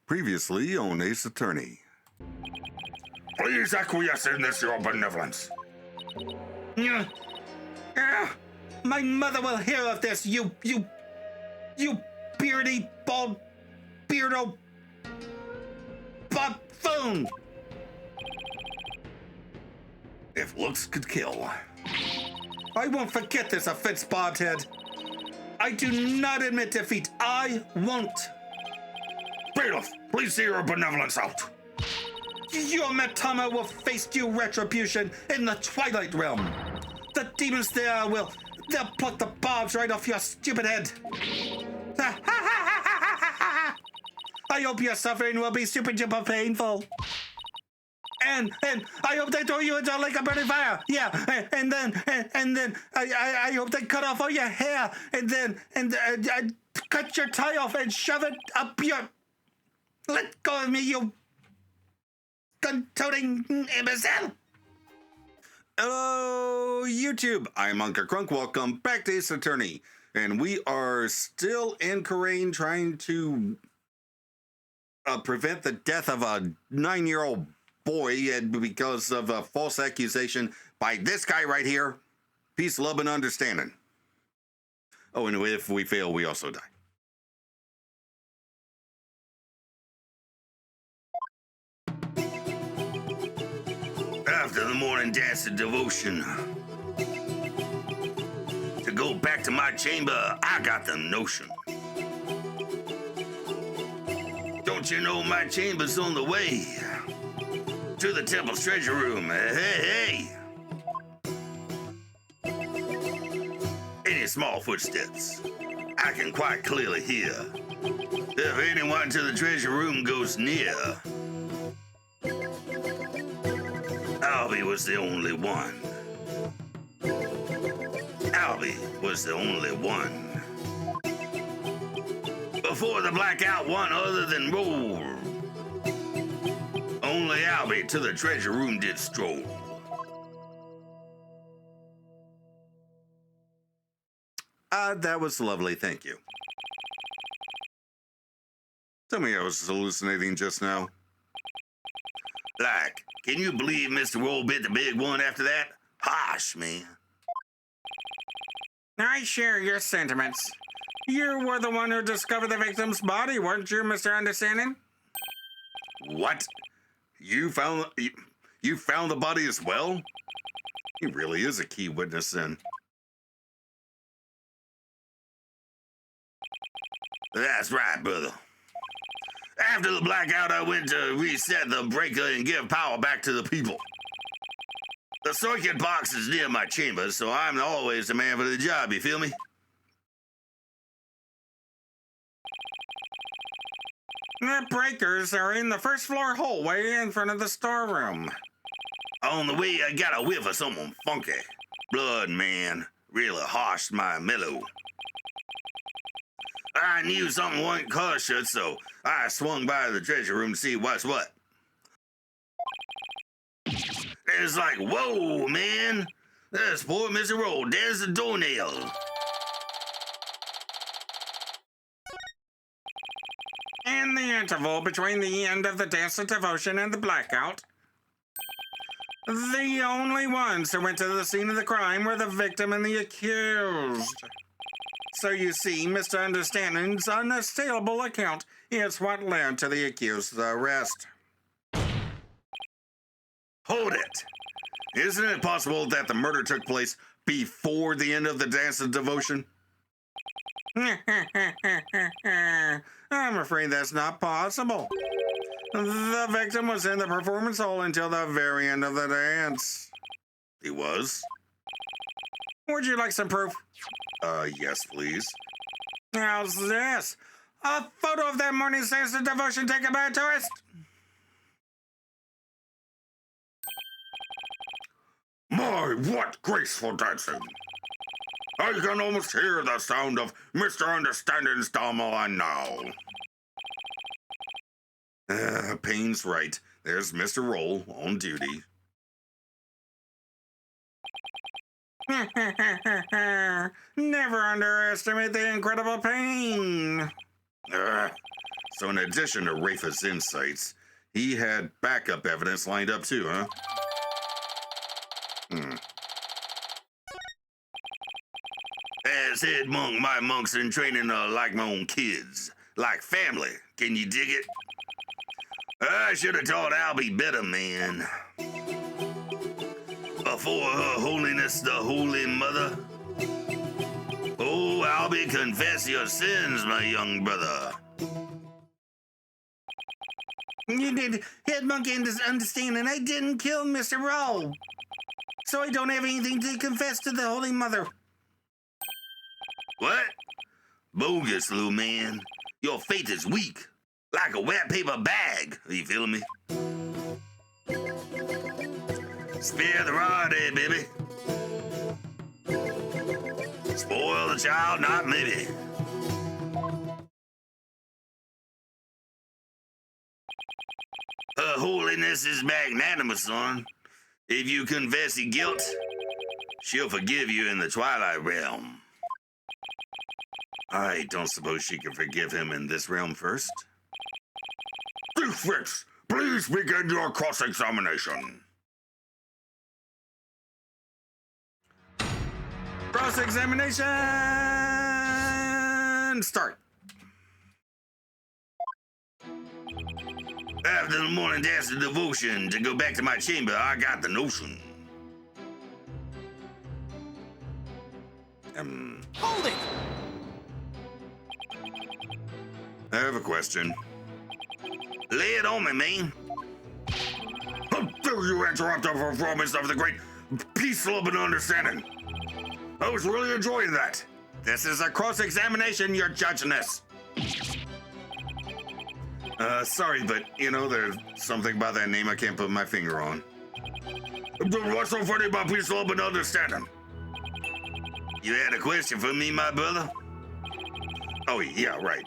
Previously on Ace Attorney. Please acquiesce in this, your benevolence. My mother will hear of this, you beardy, bald, beardo buffoon! If looks could kill. I won't forget this offense, Bobhead. I do not admit defeat. I won't. Bailiff, please see your benevolence out. Your Matama will face due retribution in the Twilight Realm. The demons there they'll pluck the bobs right off your stupid head. I hope your suffering will be super duper painful. And I hope they throw you into a lake of burning fire. Yeah, and then I hope they cut off all your hair and cut your tie off and shove it up your. Let go of me, you gun-toting imbecile! Hello, YouTube. I'm Unca Crunk. Welcome back to Ace Attorney. And we are still in Korean trying to prevent the death of a 9-year-old boy because of a false accusation by this guy right here. Peace, love, and understanding. Oh, and if we fail, we also die. After the morning dance of devotion, to go back to my chamber, I got the notion. Don't you know my chamber's on the way to the temple's treasure room? Hey, Any small footsteps, I can quite clearly hear. If anyone to the treasure room goes near, Albie was the only one. Albie was the only one. Before the blackout, one other than roll. Only Albie to the treasure room did stroll. That was lovely, thank you. Tell me I was hallucinating just now. Like, can you believe Mr. Roll bit the big one after that? Harsh, man. I share your sentiments. You were the one who discovered the victim's body, weren't you, Mr. Understanding? What? You found the body as well? He really is a key witness then. That's right, brother. After the blackout, I went to reset the breaker and give power back to the people. The circuit box is near my chamber, so I'm always the man for the job, you feel me? The breakers are in the first floor hallway in front of the storeroom. On the way, I got a whiff of something funky. Blood, man. Really harshed my mellow. I knew something wasn't kosher, so I swung by the treasure room to see what's what. It's like, whoa, man. There's poor Mr. Roll. There's the doornail. In the interval between the end of the dance of devotion and the blackout, the only ones who went to the scene of the crime were the victim and the accused. So you see, Mr. Understanding's unassailable account is what led to the accused's arrest. Hold it! Isn't it possible that the murder took place before the end of the dance of devotion? I'm afraid that's not possible. The victim was in the performance hall until the very end of the dance. He was? Would you like some proof? Yes, please. How's this? A photo of that morning's dance of devotion taken by a tourist? My, what graceful dancing. I can almost hear the sound of Mr. Understanding's gamelan now. Payne's right. There's Mr. Roll on duty. Never underestimate the incredible pain. So in addition to Rafa's insights, he had backup evidence lined up too, huh? As head monk, my monks in training are like my own kids. Like family. Can you dig it? I should have taught Albie better, man. Before Her Holiness the Holy Mother. Oh, Albie, confess your sins, my young brother. You did head monkey understanding. I didn't kill Mr. Rowe. So I don't have anything to confess to the Holy Mother. What? Bogus, little man. Your faith is weak. Like a wet paper bag. Are you feeling me? Spare the rod, eh, baby? Spoil the child, not maybe. Her Holiness is magnanimous, son. If you confess your guilt, she'll forgive you in the Twilight Realm. I don't suppose she can forgive him in this realm first? Fritz, please begin your cross-examination. Cross-examination! Start. After the morning dance of devotion, to go back to my chamber, I got the notion. Hold it! I have a question. Lay it on me, man. How dare you interrupt the performance of the great peaceful and understanding? I was really enjoying that. This is a cross-examination, you're judging us. Sorry, but, you know, there's something about that name I can't put my finger on. What's so funny about peaceful and understanding? You had a question for me, my brother? Oh, yeah, right.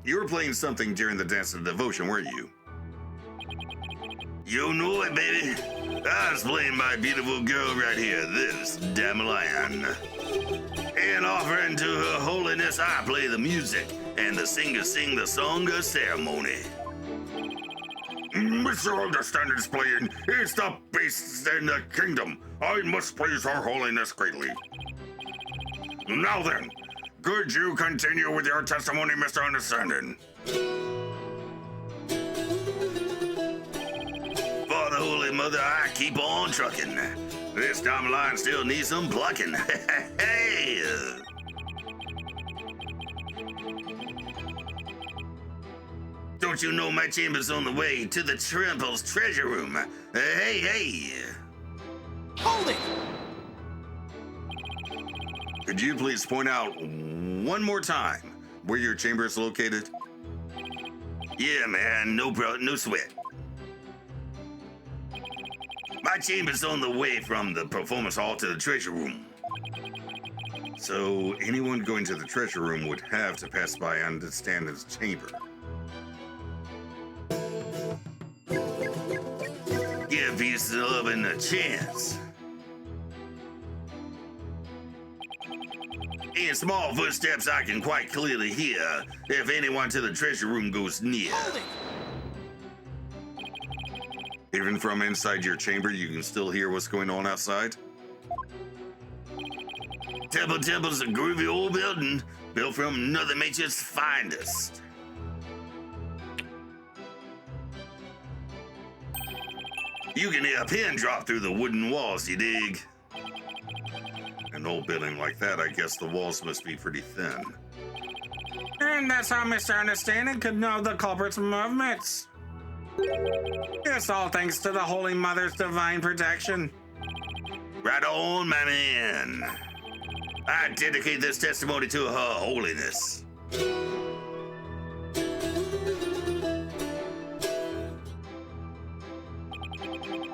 You were playing something during the Dance of Devotion, weren't you? You know it, baby. I was playing my beautiful girl right here, this Damalion. And offering to Her Holiness, I play the music, and the singers sing the song of ceremony. Mr. Understanding is playing. It's the beast in the kingdom. I must please Her Holiness greatly. Now then, could you continue with your testimony, Mr. Understanding? For the Holy Mother, I keep on trucking. This Damalion still needs some plucking. Hey! Don't you know my chamber's on the way to the Temple's treasure room? Hey! Hold it! Could you please point out one more time where your chamber is located? Yeah, man, no sweat. My chamber's on the way from the performance hall to the treasure room. So anyone going to the treasure room would have to pass by Understanding's chamber. Give peace and love a chance. In small footsteps, I can quite clearly hear if anyone to the treasure room goes near. Even from inside your chamber, you can still hear what's going on outside? Temple's a groovy old building built from Mother Nature's finest. You can hear a pin drop through the wooden walls, you dig? An old building like that, I guess the walls must be pretty thin. And that's how Mr. Understanding could know the culprit's movements. It's all thanks to the Holy Mother's divine protection. Right on, my man. I dedicate this testimony to Her Holiness.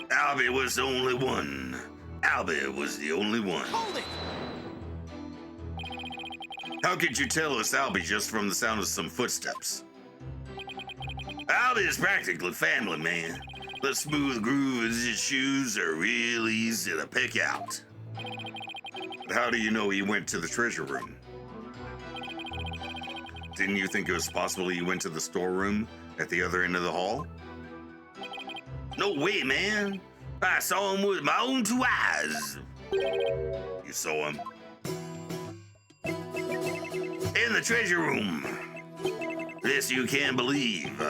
Albie was the only one. Albie was the only one. Hold it! How could you tell it's Albie just from the sound of some footsteps? Albie is practically family, man. The smooth groove of his shoes are real easy to pick out. How do you know he went to the treasure room? Didn't you think it was possible you went to the storeroom at the other end of the hall? No way, man. I saw him with my own 2 eyes. You saw him? In the treasure room. This you can't believe.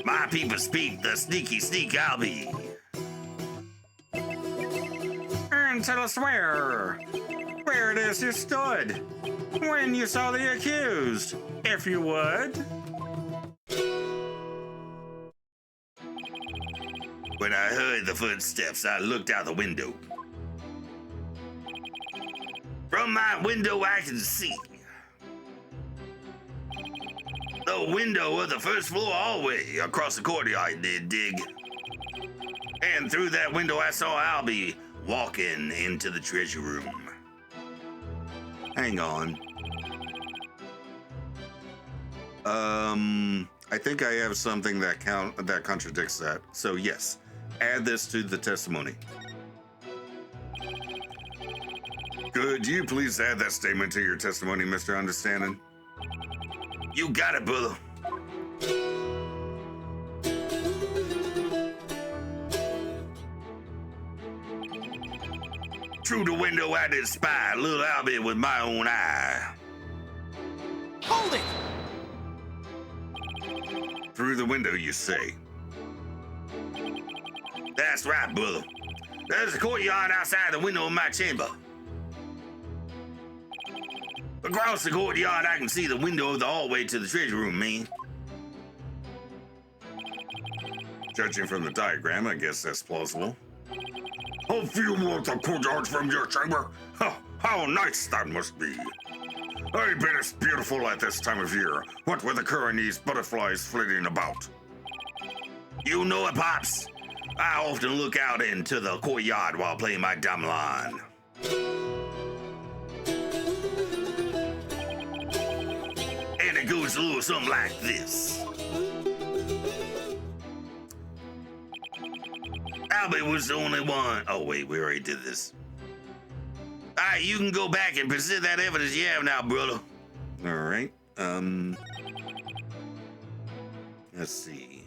My people speak the sneaky sneak I'll be. And tell us where it is you stood when you saw the accused, if you would. When I heard the footsteps, I looked out the window. From my window, I can see the window of the first floor hallway across the courtyard, dig. And through that window, I saw Albie walking into the treasure room. Hang on. I think I have something that contradicts that. So yes, add this to the testimony. Could you please add that statement to your testimony, Mr. Understanding? You got it, brother. Through the window, I did spy little Albie with my own eye. Hold it! Through the window, you say? That's right, brother. There's a courtyard outside the window of my chamber. Across the courtyard, I can see the window of the hallway to the treasure room, man. Judging from the diagram, I guess that's plausible. A view of the courtyard from your chamber? How nice that must be. I bet it's beautiful at this time of year, what with occurring these butterflies flitting about. You know it, Pops. I often look out into the courtyard while playing my gamelan. And it goes a little something like this. Albie was the only one. Oh, wait, we already did this. All right, you can go back and present that evidence you have now, brother. All right. Let's see.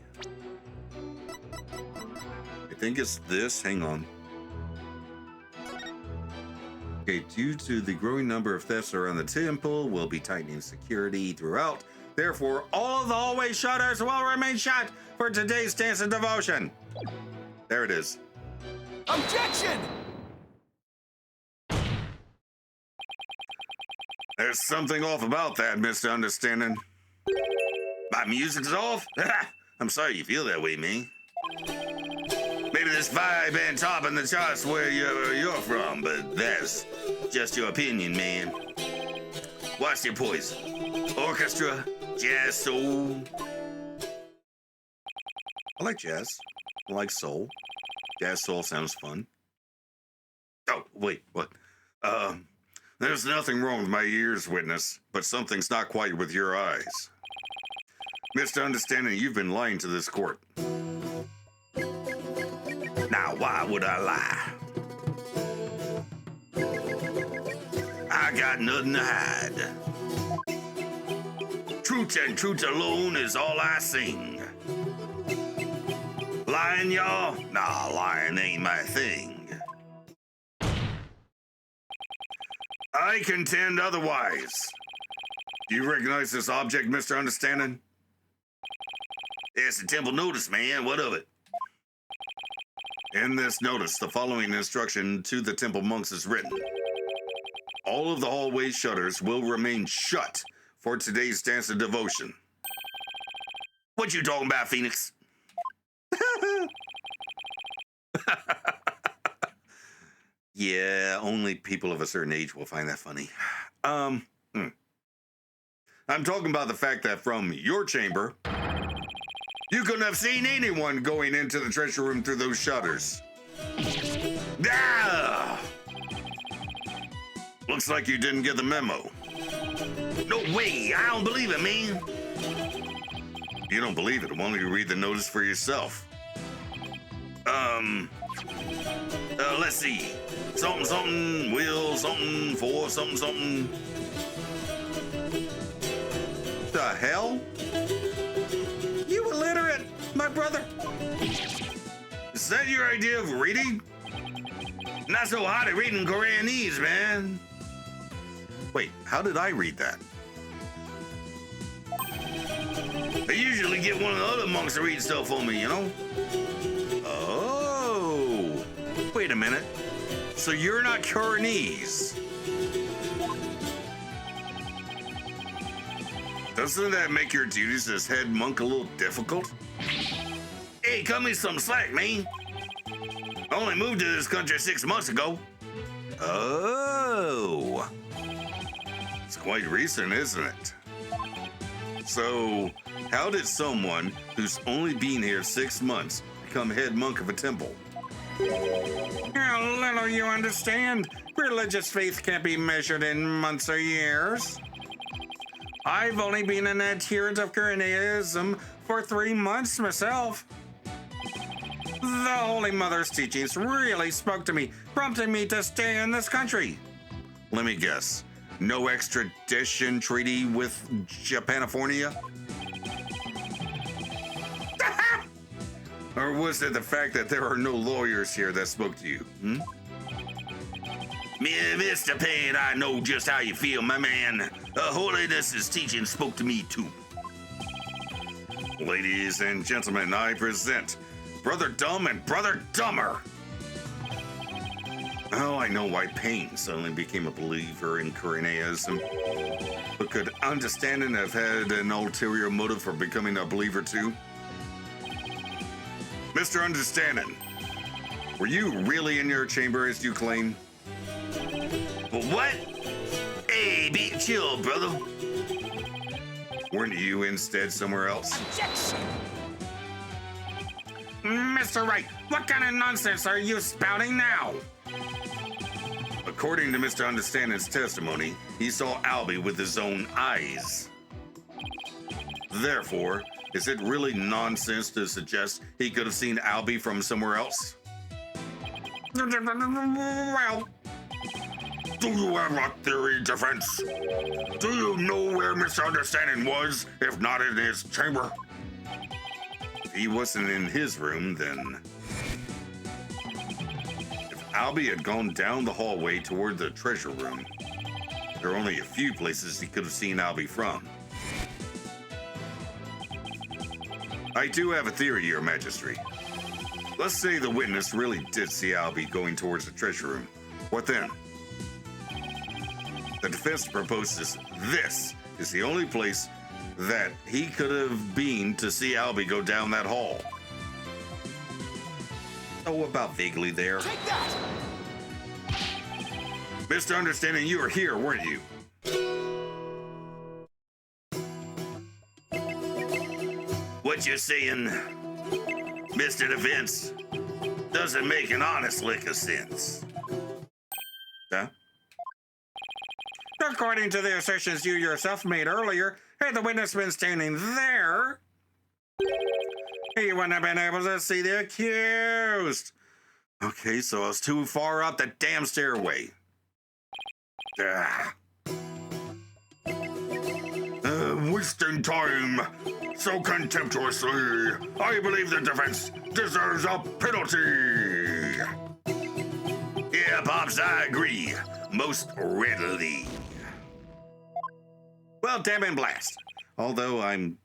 I think it's this. Hang on. Okay, due to the growing number of thefts around the temple, we'll be tightening security throughout. Therefore, all of the hallway shutters will remain shut for today's dance of devotion. There it is. Objection! There's something off about that, Mr. Understanding. My music's off? I'm sorry you feel that way, man. Maybe this vibe ain't topping the charts where you're from, but that's just your opinion, man. What's your poison? Orchestra? Jazz? Soul? I like jazz. I like soul. Jazz soul sounds fun. Oh, wait, what? There's nothing wrong with my ears, witness, but something's not quite with your eyes. Mr. Understanding, you've been lying to this court. Now, why would I lie? I got nothing to hide. Truth and truth alone is all I sing. Lying, y'all? Nah, lying ain't my thing. I contend otherwise. Do you recognize this object, Mr. Understanding? It's the temple notice, man. What of it? In this notice, the following instruction to the temple monks is written. All of the hallway shutters will remain shut for today's dance of devotion. What you talking about, Phoenix? Yeah, only people of a certain age will find that funny. I'm talking about the fact that from your chamber, you couldn't have seen anyone going into the treasure room through those shutters. Ah! Looks like you didn't get the memo. No way. I don't believe it, man. You don't believe it. Why don't you read the notice for yourself? Let's see. Something, something, will, something, for, something, something. hell? You illiterate, my brother. Is that your idea of reading? Not so hot at reading Koreanese, man. Wait, how did I read that? I usually get one of the other monks to read stuff for me, you know? Oh, wait a minute. So you're not Koreanese? Doesn't that make your duties as head monk a little difficult? Hey, cut me some slack, man. I only moved to this country 6 months ago. Oh, It's quite recent, isn't it? so how did someone who's only been here 6 months become head monk of a temple? How little you understand. Religious faith can't be measured in months or years. I've only been an adherent of Koreanism for 3 months myself. The Holy Mother's teachings really spoke to me, prompting me to stay in this country. Let me guess. No extradition treaty with Japanifornia? Or was it the fact that there are no lawyers here that spoke to you? Mr. Payne, I know just how you feel, my man. Holiness's teaching spoke to me too. Ladies and gentlemen, I present Brother Dumb and Brother Dumber. Oh, I know why Payne suddenly became a believer in Koreanism. But could Understanding have had an ulterior motive for becoming a believer too? Mr. Understanding, were you really in your chamber as you claim? What? Hey, be chill, brother. Weren't you instead somewhere else? Mr. Wright, what kind of nonsense are you spouting now? According to Mr. Understanding's testimony, he saw Albie with his own eyes. Therefore, is it really nonsense to suggest he could have seen Albie from somewhere else? Well, Do you have a theory, defense? Do you know where Mr. Understanding was, if not in his chamber? If he wasn't in his room, then... If Albie had gone down the hallway toward the treasure room, there are only a few places he could have seen Albie from. I do have a theory, Your Majesty. Let's say the witness really did see Albie going towards the treasure room. What then? The defense proposes this is the only place that he could have been to see Albie go down that hall. Oh, about vaguely there. Take that! Mr. Understanding, you were here, weren't you? What you're saying, Mr. Defense, doesn't make an honest lick of sense. Huh? according to the assertions you yourself made earlier, had the witness been standing there, he wouldn't have been able to see the accused. Okay, so I was too far up the damn stairway. Wasting time so contemptuously. I believe the defense deserves a penalty. Yeah, Pops, I agree. Most readily. Well, damn and blast. Although I'm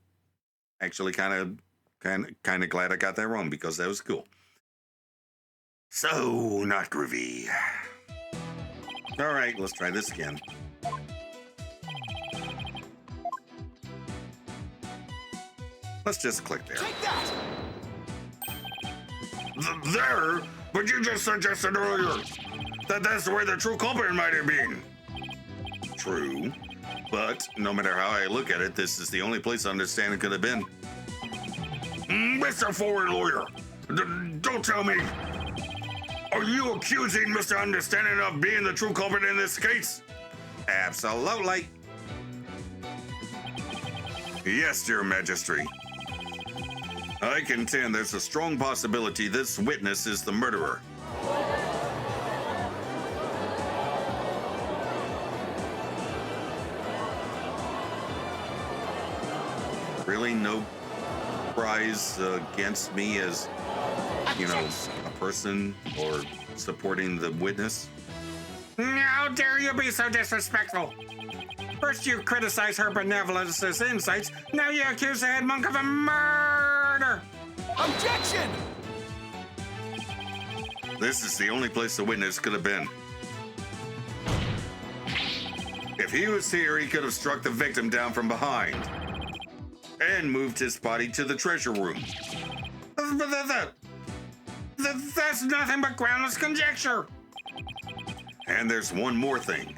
actually kind of glad I got that wrong because that was cool. So not groovy. All right, let's try this again. Let's just click there. Take that! There? But you just suggested earlier that that's where the true culprit might have been. True. But no matter how I look at it, this is the only place understanding could have been. Mr. Foreign Lawyer, don't tell me. Are you accusing Mr. Understanding of being the true culprit in this case? Absolutely. Yes, Your Majesty. I contend there's a strong possibility this witness is the murderer. really no prize against me as, you know, a person or supporting the witness? How dare you be so disrespectful? First you criticize her benevolence as insights, now you accuse the head monk of a murder! Objection! This is the only place the witness could have been. If he was here, he could have struck the victim down from behind and moved his body to the treasure room. That's nothing but groundless conjecture. And there's one more thing.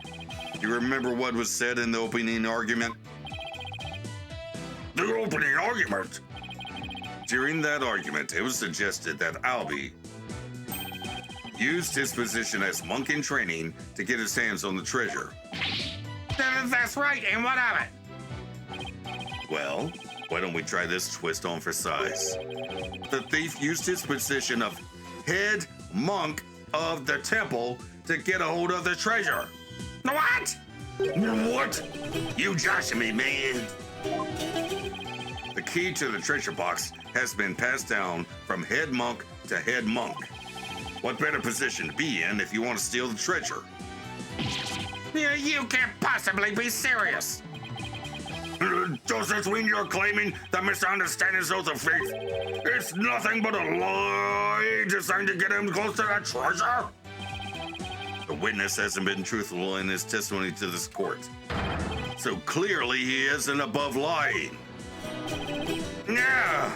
Do you remember what was said in the opening argument? The opening argument? During that argument, it was suggested that Albie used his position as monk in training to get his hands on the treasure. That's right, and what of it? Well, why don't we try this twist on for size? The thief used his position of head monk of the temple to get a hold of the treasure. What? What? You joshing me, man. The key to the treasure box has been passed down from head monk to head monk. What better position to be in if you want to steal the treasure? You can't possibly be serious. Does this mean you're claiming that Mr. Understanding's oath of faith is nothing but a lie designed to get him close to that treasure? The witness hasn't been truthful in his testimony to this court. So clearly he isn't above lying. Yeah.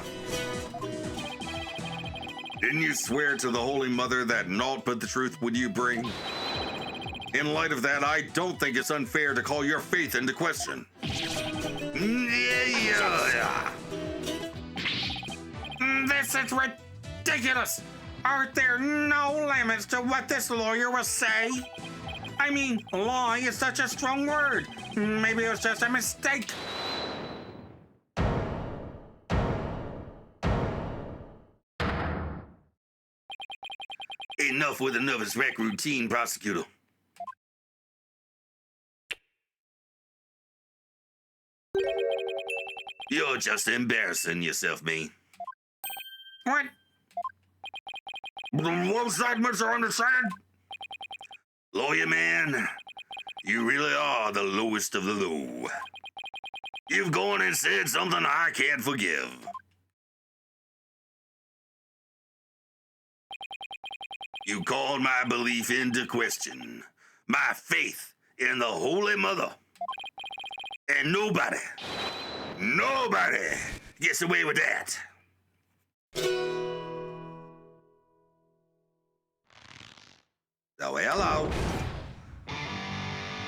Didn't you swear to the Holy Mother that naught but the truth would you bring? In light of that, I don't think it's unfair to call your faith into question. Yeah. This is ridiculous. Aren't there no limits to what this lawyer will say? I mean, lie is such a strong word. Maybe it was just a mistake. Enough with the nervous wreck routine, prosecutor. You're just embarrassing yourself, man. What? What's that, Mr. Undersigned? Lawyer man, you really are the lowest of the low. You've gone and said something I can't forgive. You called my belief into question, my faith in the Holy Mother. And nobody gets away with that. Oh, hello.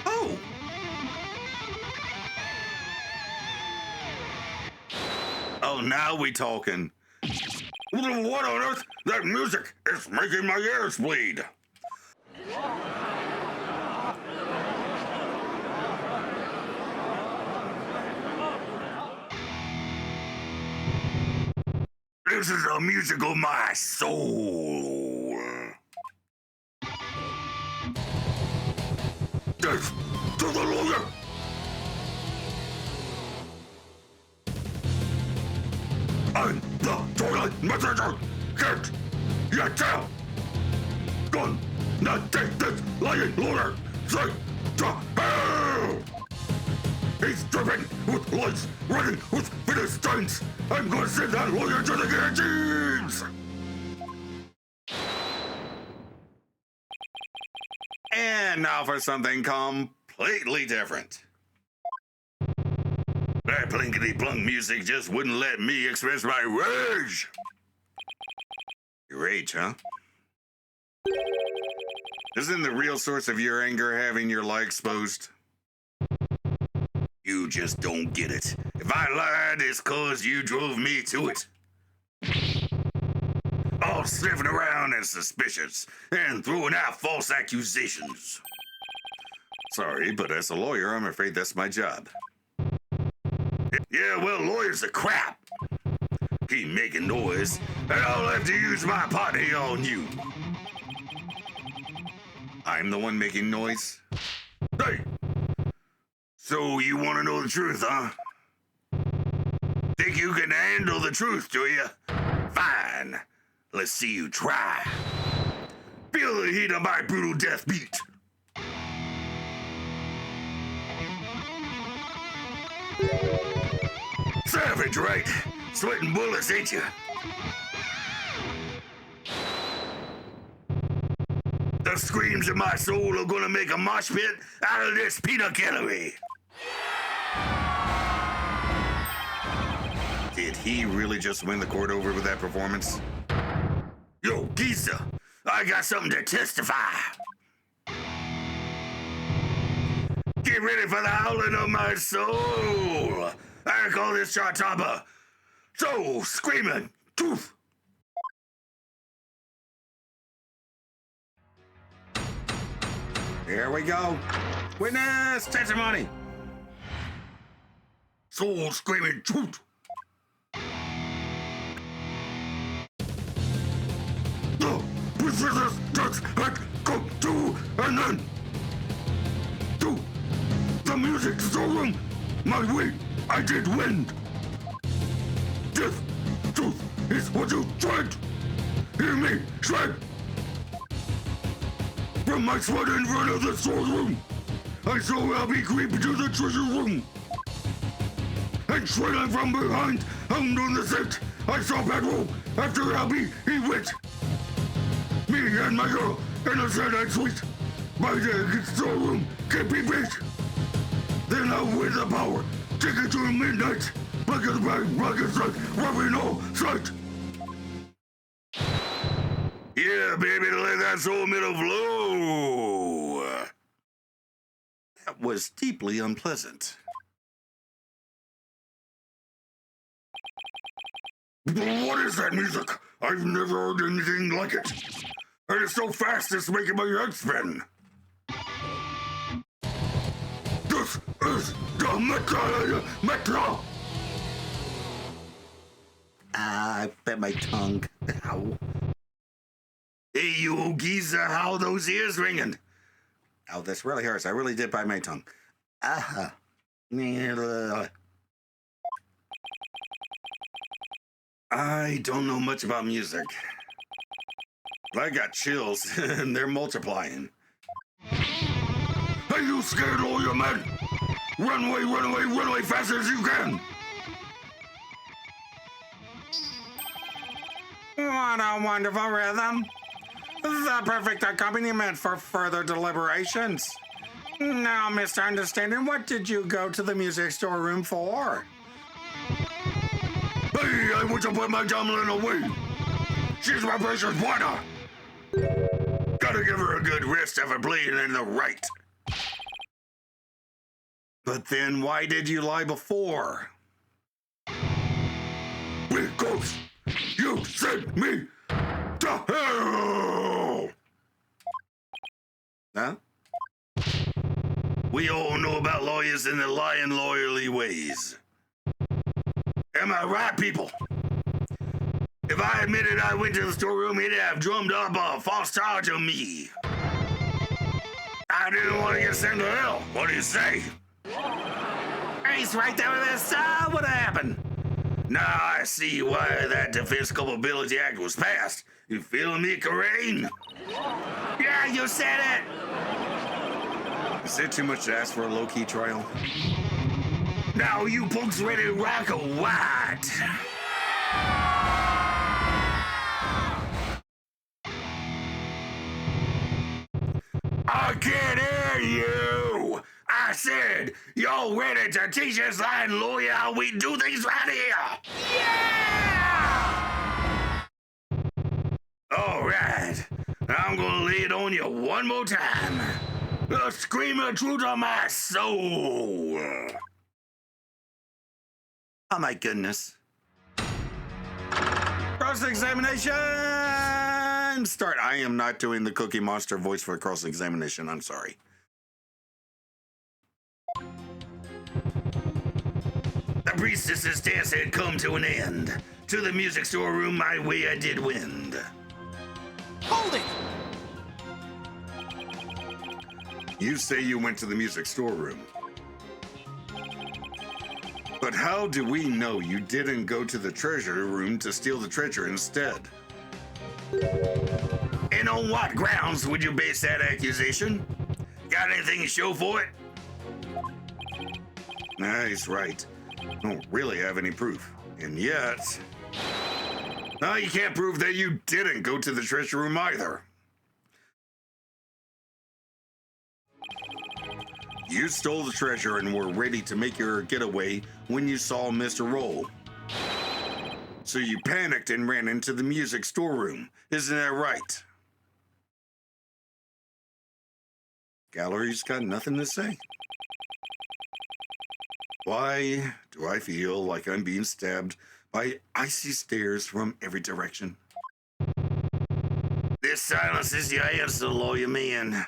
Oh. Oh, now we talking. What on earth? That music is making my ears bleed. This is the music of my soul. Death to the lawyer! I'm the toilet messenger! Can't you tell? Gonna take this lying lawyer straight to hell! He's dripping with lights, running with Phoenix stains! I'm gonna send that lawyer to the guillotines! And now for something completely different. That plinkety-plunk music just wouldn't let me express my rage! Your rage, huh? Isn't the real source of your anger having your lie exposed? You just don't get it. If I lied, it's 'cause you drove me to it. All sniffing around and suspicious and throwing out false accusations. Sorry, but as a lawyer, I'm afraid that's my job. Yeah, well, lawyers are crap. Keep making noise, and I'll have to use my potty on you. I'm the one making noise? Hey! So you want to know the truth, huh? The think you can handle the truth, do you? Fine. Let's see you try. Feel the heat of my brutal death beat. Savage, right? Sweating bullets, ain't you? The screams of my soul are gonna make a mosh pit out of this peanut gallery. Did he really just win the court over with that performance? Yo, Giza, I got something to testify. Get ready for the howling of my soul. I call this chart topper Soul Screaming Truth. Here we go. Witness testimony. Soul Screaming Truth. The business just had come to an end. To the music storeroom, my way, I did win. This truth is what you tried. Hear me, shred. From my sweat in front of the storeroom, I saw Albie creep into the treasure room. And shredding from behind, hound on the scent, I saw Pedro. After Albie, he went. Me and my girl in a sad-eyed suite. By the storeroom can't be beat. Then I with the power, take it to midnight. Black as black, black as night, rubbing all sight. Yeah, baby, let that soul metal flow. That was deeply unpleasant. What is that music? I've never heard anything like it. And it's so fast it's making my head spin. This is the metal. I bit my tongue. Ow. Hey, you Giza, how those ears ringing? Ow, this really hurts. I really did bite my tongue. Ah. I don't know much about music. But I got chills, and they're multiplying. Are you scared, all your men? Run away fast as you can. What a wonderful rhythm. The perfect accompaniment for further deliberations. Now, Mr. Understanding, what did you go to the music storeroom for? Hey, I want to put my Tomlin away. She's my precious partner. Gotta give her a good rest after playing in the right. But then why did you lie before? Because you sent me to hell. Huh? We all know about lawyers and their lying lawyerly ways. Am I right, people? If I admitted I went to the storeroom, he'd have drummed up a false charge on me. I didn't want to get sent to hell. What do you say? He's right there with us. What happened? Now I see why that Defense Culpability Act was passed. You feeling me, Corain? Yeah, you said it. Is it too much to ask for a low-key trial? Now you punks ready to rock or what? I can't hear you! I said, y'all ready to teach this lying lawyer how we do things right here? Yeah! All right, I'm gonna lay it on you one more time. The screaming truth of my soul. Oh my goodness. Cross-examination. Start. I am not doing the Cookie Monster voice for cross-examination. I'm sorry. The priestess's dance had come to an end. To the music storeroom, my way I did win. Hold it. You say you went to the music storeroom. But how do we know you didn't go to the treasure room to steal the treasure instead? And on what grounds would you base that accusation? Got anything to show for it? Nice, right. Don't really have any proof. And yet... No, you can't prove that you didn't go to the treasure room either. You stole the treasure and were ready to make your getaway when you saw Mr. Roll. So you panicked and ran into the music storeroom. Isn't that right? Gallery's got nothing to say. Why do I feel like I'm being stabbed by icy stares from every direction? This silence is your answer, lawyer man.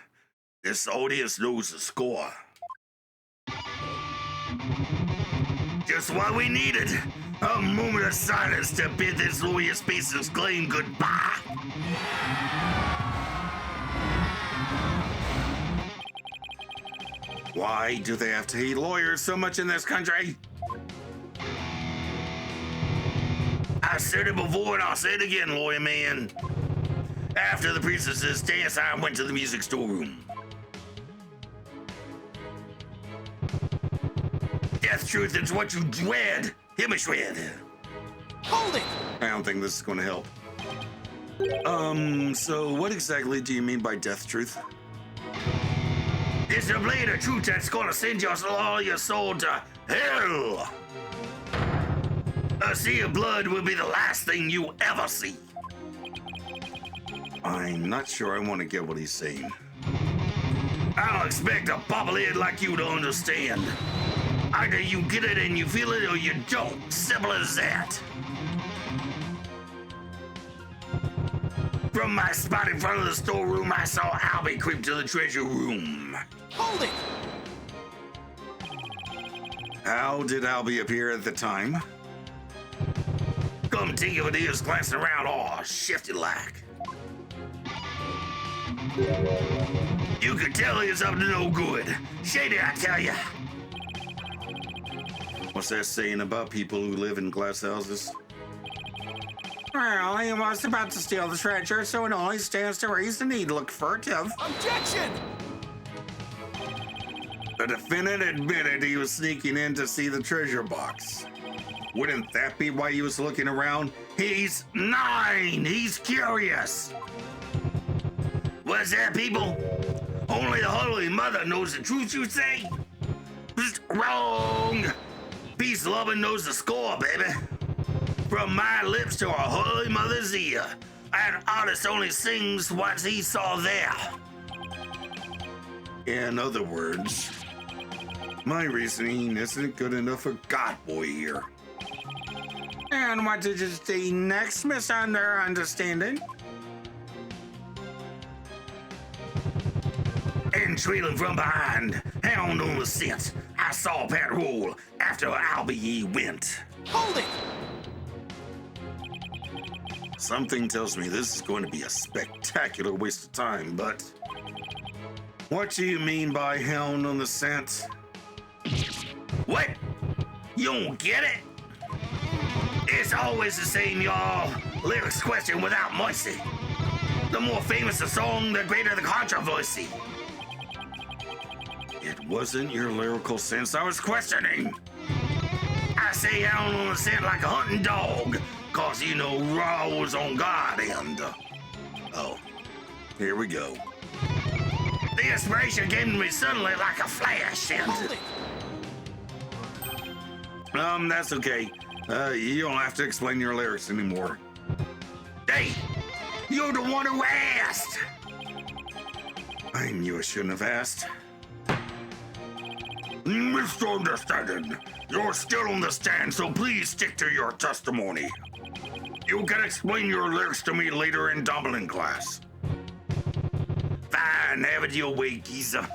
This audience knows the score. Just what we needed. A moment of silence to bid this lawyer space's claim goodbye. Why do they have to hate lawyers so much in this country? I said it before and I'll say it again, lawyer man. After the priestess's dance, I went to the music storeroom. Death truth is what you dread. Hear me shred. Hold it! I don't think this is going to help. So what exactly do you mean by death truth? It's a blade of truth that's gonna send your soul to hell. A sea of blood will be the last thing you ever see. I'm not sure I want to get what he's saying. I don't expect a bobblehead like you to understand. Either you get it and you feel it or you don't. Simple as that. From my spot in front of the storeroom, I saw Albie creep to the treasure room. Hold it! How did Albie appear at the time? Come think of it, he was glancing around all shifty like. You could tell he was up to no good. Shady, I tell ya. What's that saying about people who live in glass houses? Well, he was about to steal the treasure, so it only stands to reason he'd look furtive. Objection! The defendant admitted he was sneaking in to see the treasure box. Wouldn't that be why he was looking around? He's 9. He's curious. What's that, people? Only the Holy Mother knows the truth, you say? Wrong. Peace loving knows the score, baby. From my lips to our Holy Mother's ear. An artist only sings what he saw there. In other words, my reasoning isn't good enough for God Boy here. And what did you see next, Miss Understanding? And trailing from behind, hound on the scent, I saw Pat roll after Albie went. Hold it! Something tells me this is going to be a spectacular waste of time, but... What do you mean by hound on the scent? What? You don't get it? It's always the same, y'all. Lyrics question without mercy. The more famous the song, the greater the controversy. It wasn't your lyrical sense I was questioning. I say hound on the scent like a hunting dog, cause you know Raw was on guard and... Oh, here we go. The inspiration came to me suddenly like a flash and... That's okay. You don't have to explain your lyrics anymore. Hey, you're the one who asked! I knew I shouldn't have asked. Misunderstanding. You're still on the stand, so please stick to your testimony. You can explain your lyrics to me later in Dublin class. Fine, have it your way, geezer.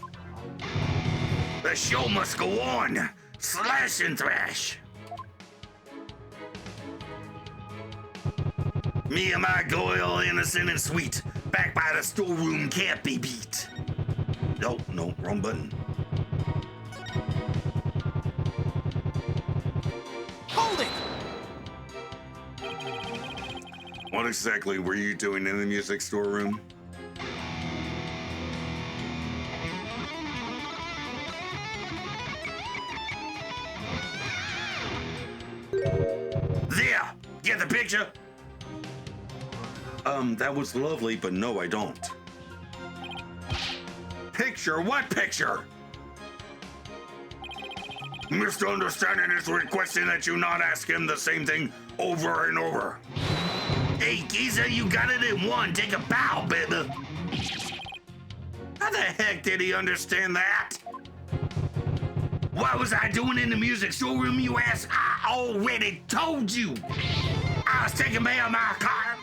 The show must go on. Slash and thrash. Me and my girl, innocent and sweet, back by the storeroom, can't be beat. No, wrong button. What exactly were you doing in the music storeroom? There! Get the picture? That was lovely, but no, I don't. Picture? What picture? Mr. Understanding is requesting that you not ask him the same thing over and over. Hey, geezer, you got it in one. Take a bow, baby. How the heck did he understand that? What was I doing in the music storeroom, you ass? I already told you. I was taking care of my car.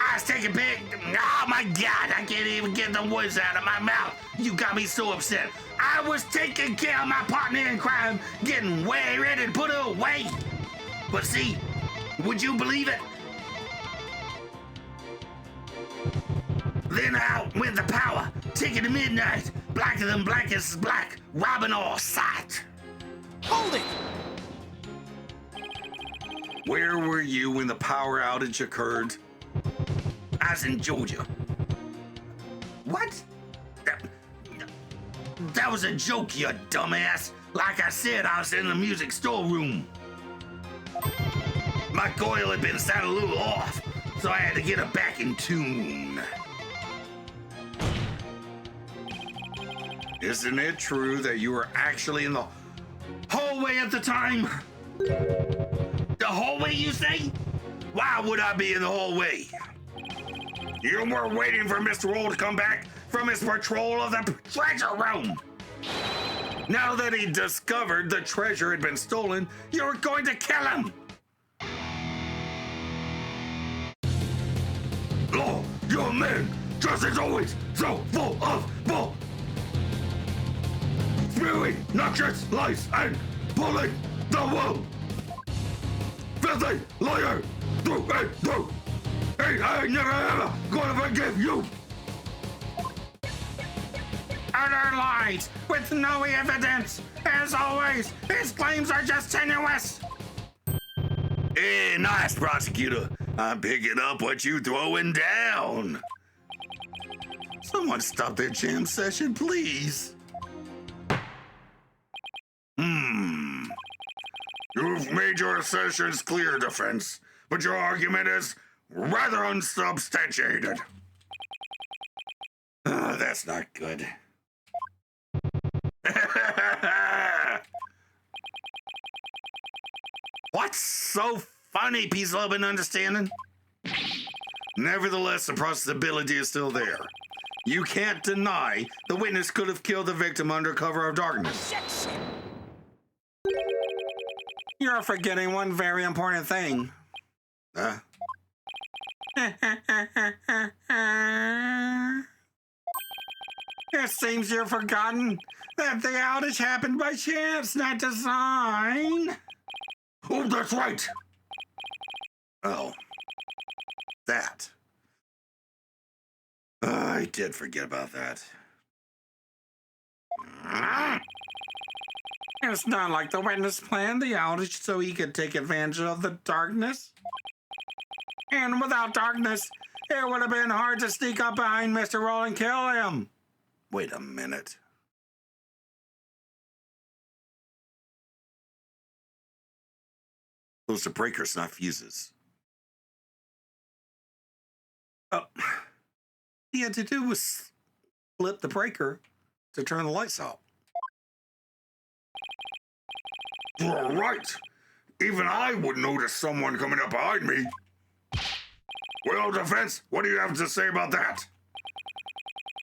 I was taking care. Oh my God, I can't even get the words out of my mouth. You got me so upset. I was taking care of my partner in crime, getting way ready to put her away. But see, would you believe it? Then out went the power, ticket to midnight, blacker than blackest is black, robbing all sight. Hold it! Where were you when the power outage occurred? I was in Georgia. What? That was a joke, you dumbass. Like I said, I was in the music storeroom. My coil had been sounding a little off, so I had to get it back in tune. Isn't it true that you were actually in the Hallway at the time? The hallway, you say? Why would I be in the hallway? You were waiting for Mr. Roll to come back from his patrol of the Treasure room. Now that he discovered the treasure had been stolen, You were going to kill him. law? Your man, just as always, so full of bull. Spewing noxious lies and pulling the wool. Filthy liar, through and through. Ain't I never ever gonna forgive you. Utter lies with no evidence. As always, his claims are just tenuous. Hey, nice, prosecutor. I'm picking up what you throwing down. someone stop their jam session, please. You've made your assertions clear, defense, but your argument is rather unsubstantiated. That's not good. What's so funny, piece of open understanding? Nevertheless, the possibility is still there. You can't deny the witness could have killed the victim under cover of darkness. You're forgetting one very important thing. Huh? It seems you've forgotten that the outage happened by chance, not design. Oh, that's right. Oh. That. I did forget about that. It's not like the witness planned the outage so he could take advantage of the darkness. And without darkness, it would have been hard to sneak up behind Mr. Roll and kill him. Wait a minute. Those are breakers, not fuses. Oh. He had to do was flip the breaker to turn the lights out. You're right. Even I would notice someone coming up behind me. Well, defense, what do you have to say about that?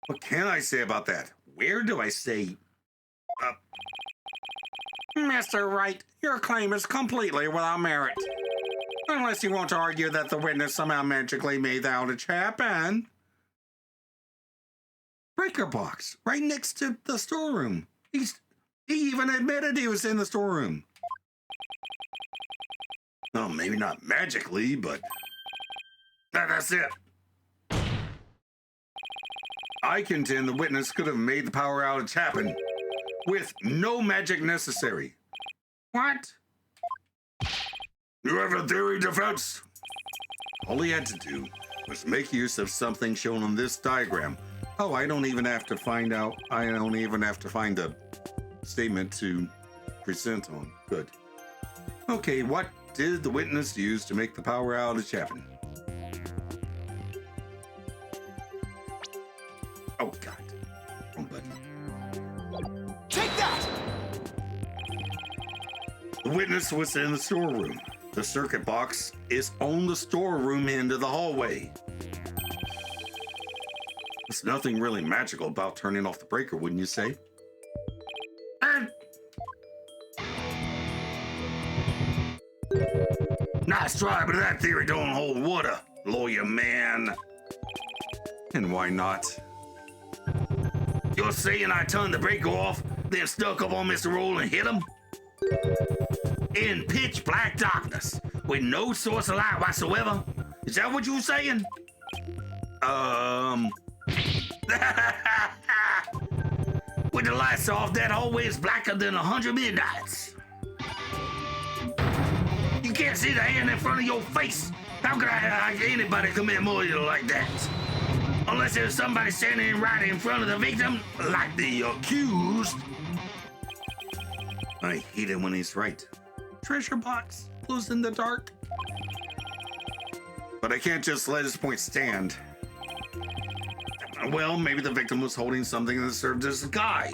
What can I say about that? Where do I say? Mr. Wright, your claim is completely without merit. Unless you want to argue that the witness somehow magically made the outage happen. Breaker box, right next to the storeroom. He even admitted he was in the storeroom. No, maybe not magically, but That's it. I contend the witness could have made the power outage happen with no magic necessary. What? You have a theory, defense? All he had to do was make use of something shown on this diagram. Oh, I don't even have to find a statement to present on. Good. Okay, what did the witness use to make the power outage happen? Oh, God. Wrong button. Take that! The witness was in the storeroom. The circuit box is on the storeroom end of the hallway. There's nothing really magical about turning off the breaker, wouldn't you say? Nice try, but that theory don't hold water, lawyer man. And why not? You're saying I turned the breaker off, then stuck up on Mr. Roll and hit him? In pitch black darkness, with no source of light whatsoever? Is that what you were saying? With the lights off, that hallway is blacker than 100 midnights. You can't see the hand in front of your face. How could anybody commit murder like that? Unless there's somebody standing right in front of the victim, like the accused. I hate it when he's right. Treasure box, glows in the dark. But I can't just let his point stand. Well, maybe the victim was holding something that served as a guide.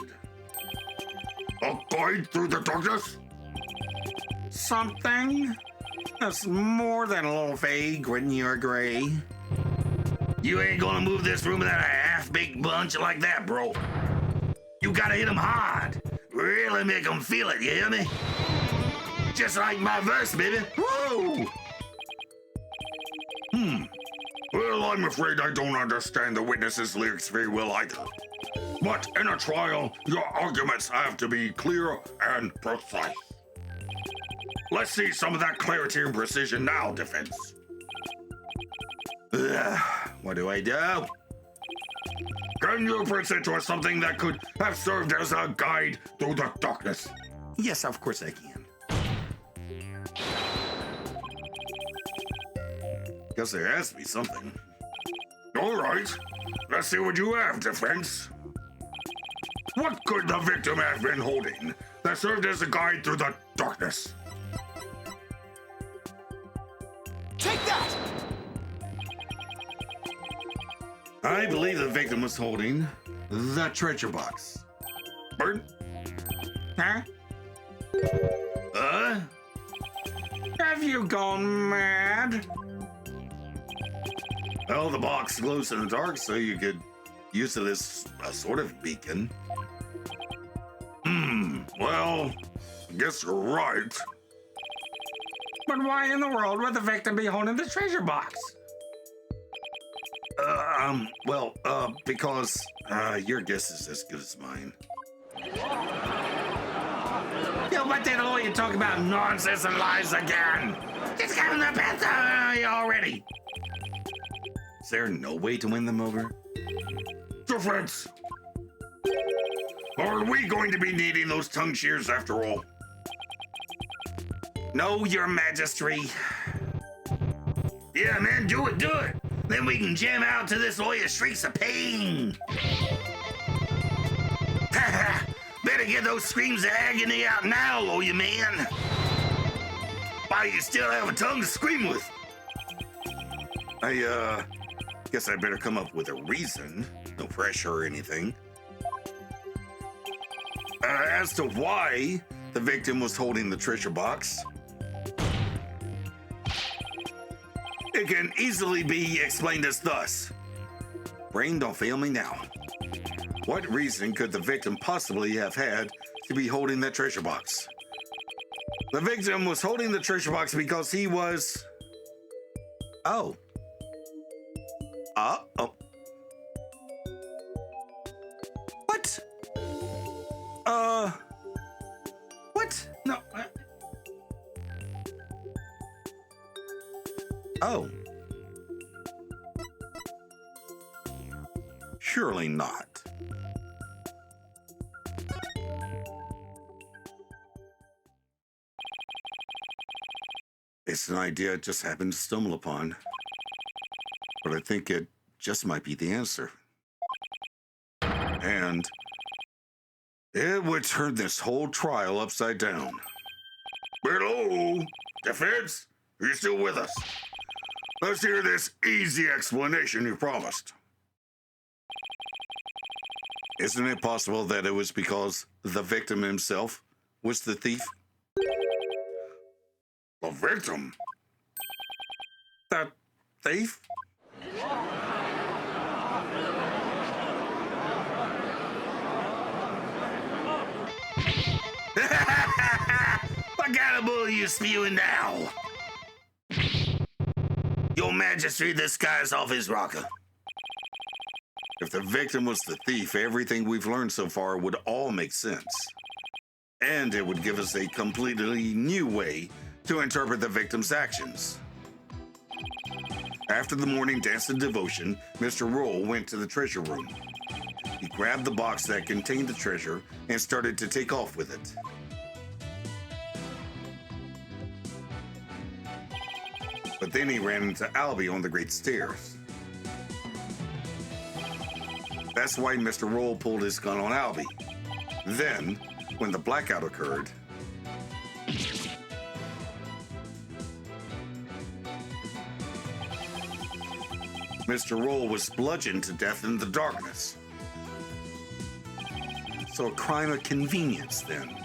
A guide through the darkness? Something? That's more than a little vague, wouldn't you agree? You ain't gonna move this room without a half-baked bunch like that, bro. You gotta hit them hard. Really make them feel it, you hear me? Just like my verse, baby. Woo! Well, I'm afraid I don't understand the witness's lyrics very well either. But in a trial, your arguments have to be clear and precise. Let's see some of that clarity and precision now, defense. What do I do? Can you present to us something that could have served as a guide through the darkness? Yes, of course I can. Guess there has to be something. All right, let's see what you have, defense. What could the victim have been holding that served as a guide through the darkness? Take that! I believe the victim was holding the treasure box. Bird? Huh? Have you gone mad? Well, the box glows in the dark, so you could use it as a sort of beacon. Well, I guess you're right. But why in the world would the victim be holding the treasure box? Because your guess is as good as mine. Yo, what that lawyer talk about nonsense and lies again? Just give him the panther already. Is there no way to win them over? Defense! Are we going to be needing those tongue shears after all? No, your majesty. Yeah, man, do it. Then we can jam out to this lawyer's shrieks of pain. Better get those screams of agony out now, lawyer man. While you still have a tongue to scream with. I guess I better come up with a reason. No pressure or anything. As to why the victim was holding the treasure box, it can easily be explained as thus. Brain, don't fail me now. What reason could the victim possibly have had to be holding that treasure box? The victim was holding the treasure box because he was... Oh. Oh. What? What? No. Oh. Surely not. It's an idea I just happened to stumble upon. but I think it just might be the answer. And it would turn this whole trial upside down. Hello? Defense? Are you still with us? Let's hear this easy explanation you promised. Isn't it possible that it was because the victim himself was the thief? The victim? The thief? What kind of bull are you spewing now? Your Majesty, this guy's off his rocker. If the victim was the thief, everything we've learned so far would all make sense. And it would give us a completely new way to interpret the victim's actions. After the morning dance and devotion, Mr. Roll went to the treasure room. He grabbed the box that contained the treasure and started to take off with it. But then he ran into Albie on the great stairs. That's why Mr. Roll pulled his gun on Albie. Then, when the blackout occurred, Mr. Roll was bludgeoned to death in the darkness. So a crime of convenience, then.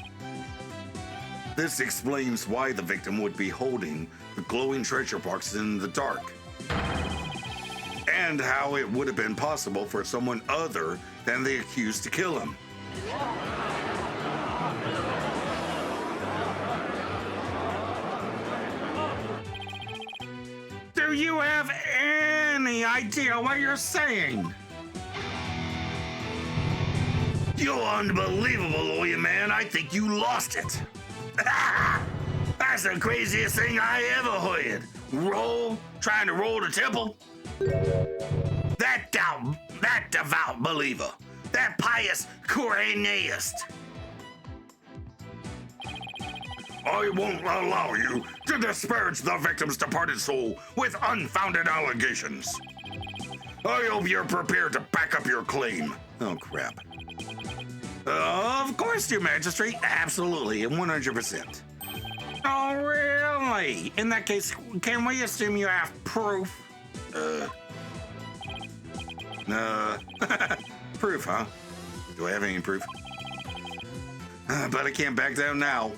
This explains why the victim would be holding the glowing treasure box in the dark. And how it would have been possible for someone other than the accused to kill him. Do you have any idea what you're saying? You're unbelievable, lawyer man. I think you lost it. That's the craziest thing I ever heard. Roll, trying to roll the temple. That devout believer, that pious Quirinianist. I won't allow you to disparage the victim's departed soul with unfounded allegations. I hope you're prepared to back up your claim. Oh, crap. Of course, Your Majesty. Absolutely, and 100%. Oh, really? In that case, can we assume you have proof? Proof, huh? Do I have any proof? But I can't back down now.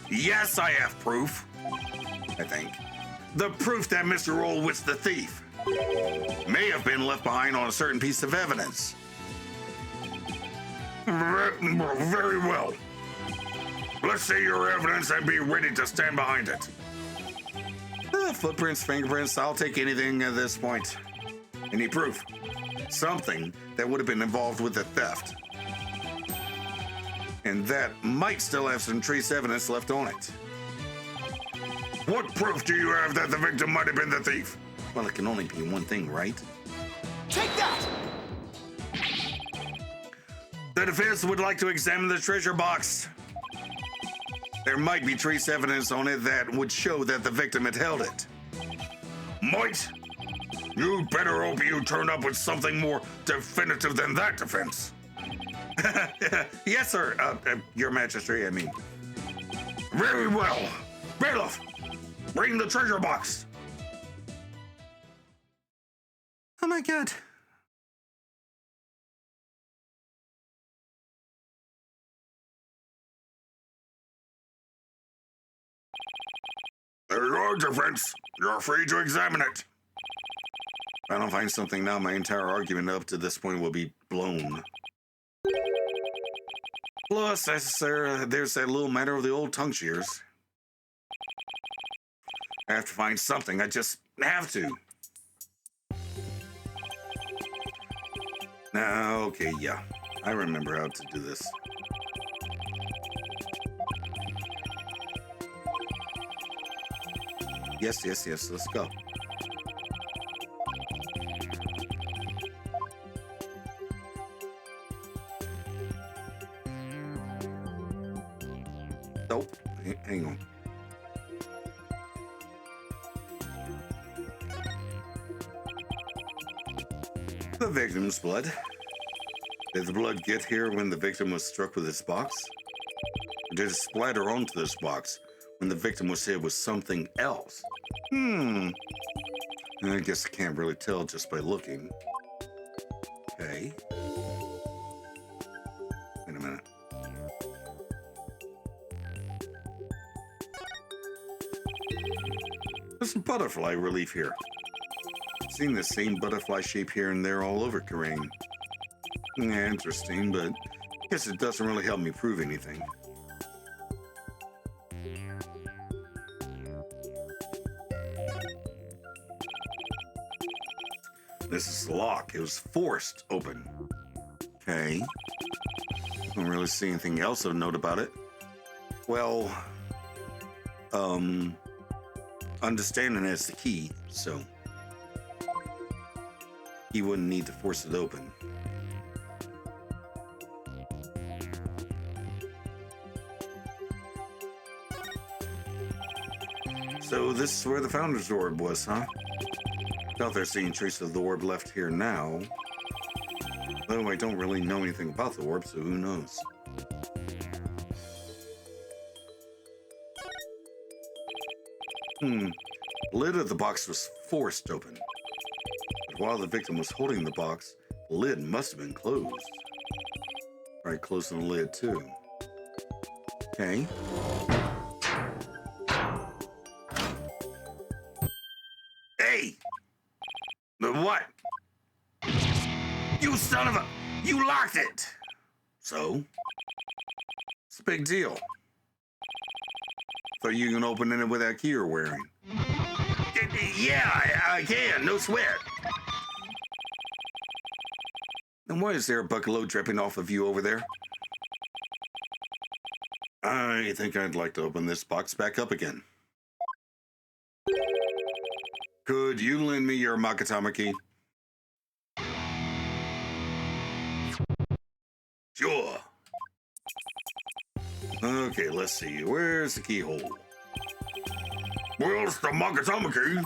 Yes, I have proof. I think. The proof that Mr. Roll was the thief May have been left behind on a certain piece of evidence. Very well. Let's see your evidence and be ready to stand behind it. Footprints, fingerprints, I'll take anything at this point. Any proof? Something that would have been involved with the theft. And that might still have some trace evidence left on it. What proof do you have that the victim might have been the thief? Well, it can only be one thing, right? Take that! The defense would like to examine the treasure box. There might be trace evidence on it that would show that the victim had held it. Might? You'd better hope you turn up with something more definitive than that, defense. Yes, sir. Your Majesty, I mean. Very well. Bailiff, bring the treasure box. Oh my God. There you are, defense. You're free to examine it. If I don't find something now, my entire argument up to this point will be blown. Plus, there's that little matter of the old tongue shears. I have to find something. I just have to. Okay, yeah. I remember how to do this. Yes, let's go. Nope. Hang on. The victim's blood. Did the blood get here when the victim was struck with this box? Or did it splatter onto this box when the victim was hit with something else? I guess I can't really tell just by looking. Okay. Wait a minute. There's some butterfly relief here. I've seen the same butterfly shape here and there all over Karain. Yeah, interesting, but I guess it doesn't really help me prove anything. This is the lock. It was forced open. Okay. Don't really see anything else of note about it. Well, understanding it's the key, so he wouldn't need to force it open. So this is where the Founder's Orb was, huh? Doubt they're seeing traces of the orb left here now. Though I don't really know anything about the orb, so who knows? The lid of the box was forced open. But while the victim was holding the box, the lid must have been closed. Right, closing the lid too. Okay. Hey! What? You son of a... You locked it! So? It's a big deal. Thought you can open it with that key you're wearing. Yeah, I can, no sweat. Then why is there a bucketload dripping off of you over there? I think I'd like to open this box back up again. Could you lend me your Makatama key? Sure. Okay, let's see. Where's the keyhole? Well, it's the Makatama key.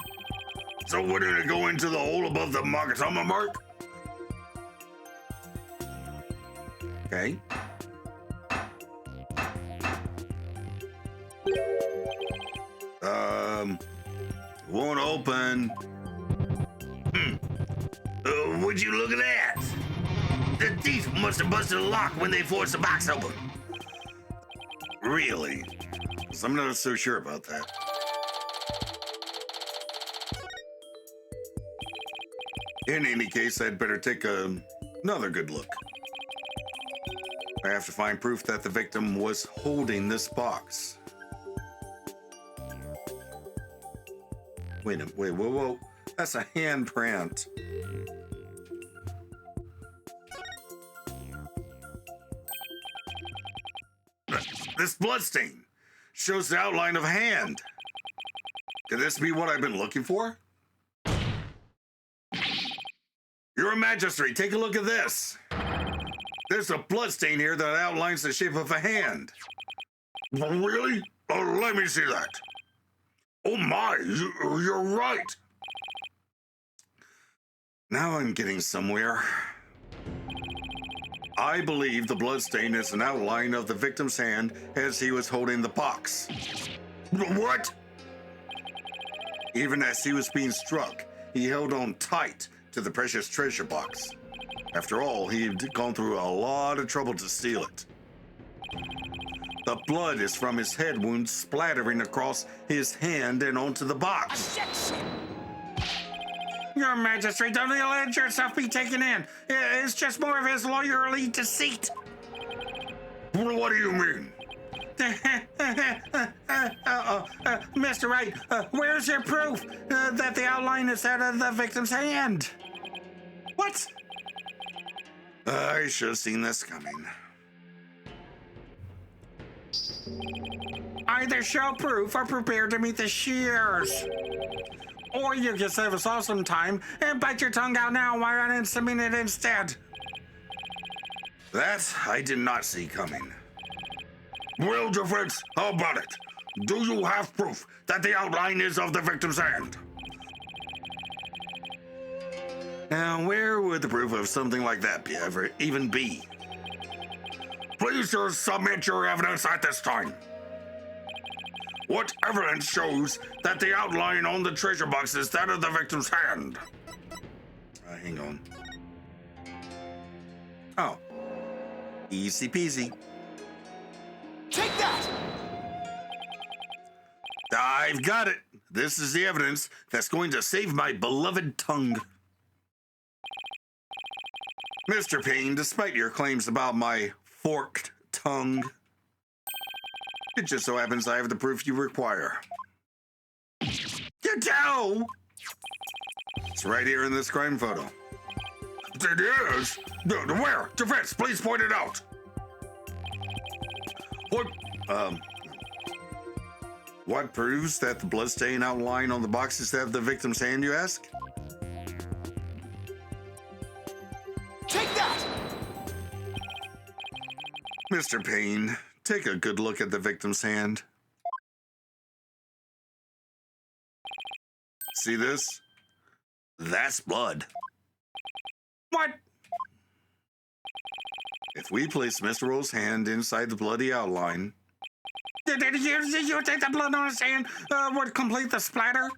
So wouldn't it go into the hole above the Makatama mark? Okay. Won't open. Would you look at that? The thief must have busted a lock when they forced the box open. Really? 'Cause I'm not so sure about that. In any case, I'd better take another good look. I have to find proof that the victim was holding this box. Wait, whoa. That's a handprint. This bloodstain shows the outline of a hand. Could this be what I've been looking for? Your Majesty, take a look at this. There's a bloodstain here that outlines the shape of a hand. Really? Let me see that. Oh my, you're right. Now I'm getting somewhere. I believe the bloodstain is an outline of the victim's hand as he was holding the box. What? Even as he was being struck, he held on tight to the precious treasure box. After all, he had gone through a lot of trouble to steal it. The blood is from his head wound splattering across his hand and onto the box. Your Majesty, don't let yourself be taken in. It's just more of his lawyerly deceit. What do you mean? Mr. Wright, where's your proof that the outline is that of the victim's hand? What? I should have seen this coming. Either show proof or prepare to meet the shears. Or you can save us all some time and bite your tongue out now while I insubmit it instead. That I did not see coming. Well, defense, how about it? Do you have proof that the outline is of the victim's hand? Now, where would the proof of something like that even be? Please just submit your evidence at this time. What evidence shows that the outline on the treasure box is that of the victim's hand? Hang on. Oh. Easy peasy. Take that! I've got it. This is the evidence that's going to save my beloved tongue. Mr. Payne, despite your claims about my forked tongue, it just so happens I have the proof you require. You do! It's right here in this crime photo. It is? Where? Defense, please point it out. What proves that the bloodstain outline on the box is that of the victim's hand, you ask? Take that! Mr. Payne, take a good look at the victim's hand. See this? That's blood. What? If we place Mr. Roll's hand inside the bloody outline, Did you take the blood on his hand would complete the splatter?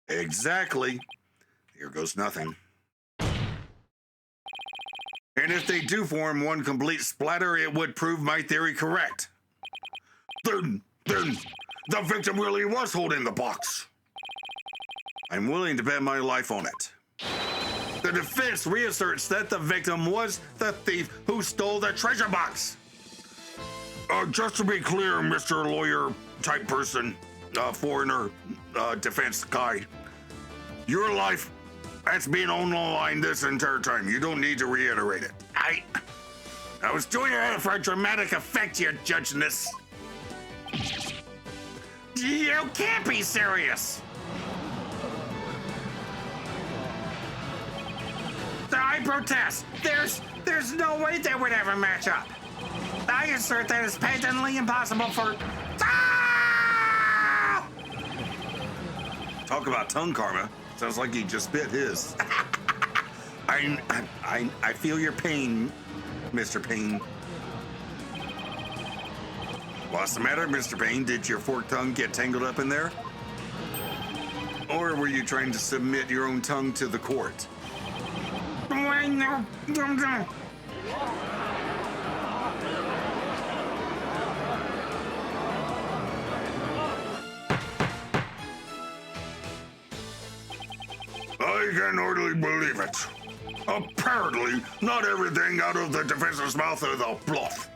exactly. Here goes nothing. And if they do form one complete splatter, it would prove my theory correct. Then the victim really was holding the box. I'm willing to bet my life on it. The defense reasserts that the victim was the thief who stole the treasure box. Just to be clear, Mr. Lawyer type person, foreigner, defense guy, your life has been on the line this entire time. You don't need to reiterate it. I was doing it for a dramatic effect, your judgeness. You can't be serious! I protest! There's no way they would ever match up! I assert that it's patently impossible for... Ah! Talk about tongue karma. Sounds like he just bit his. I feel your pain, Mr. Payne. What's the matter, Mr. Payne? Did your forked tongue get tangled up in there? Or were you trying to submit your own tongue to the court? No. I can hardly believe it. Apparently, not everything out of the defense's mouth is a bluff.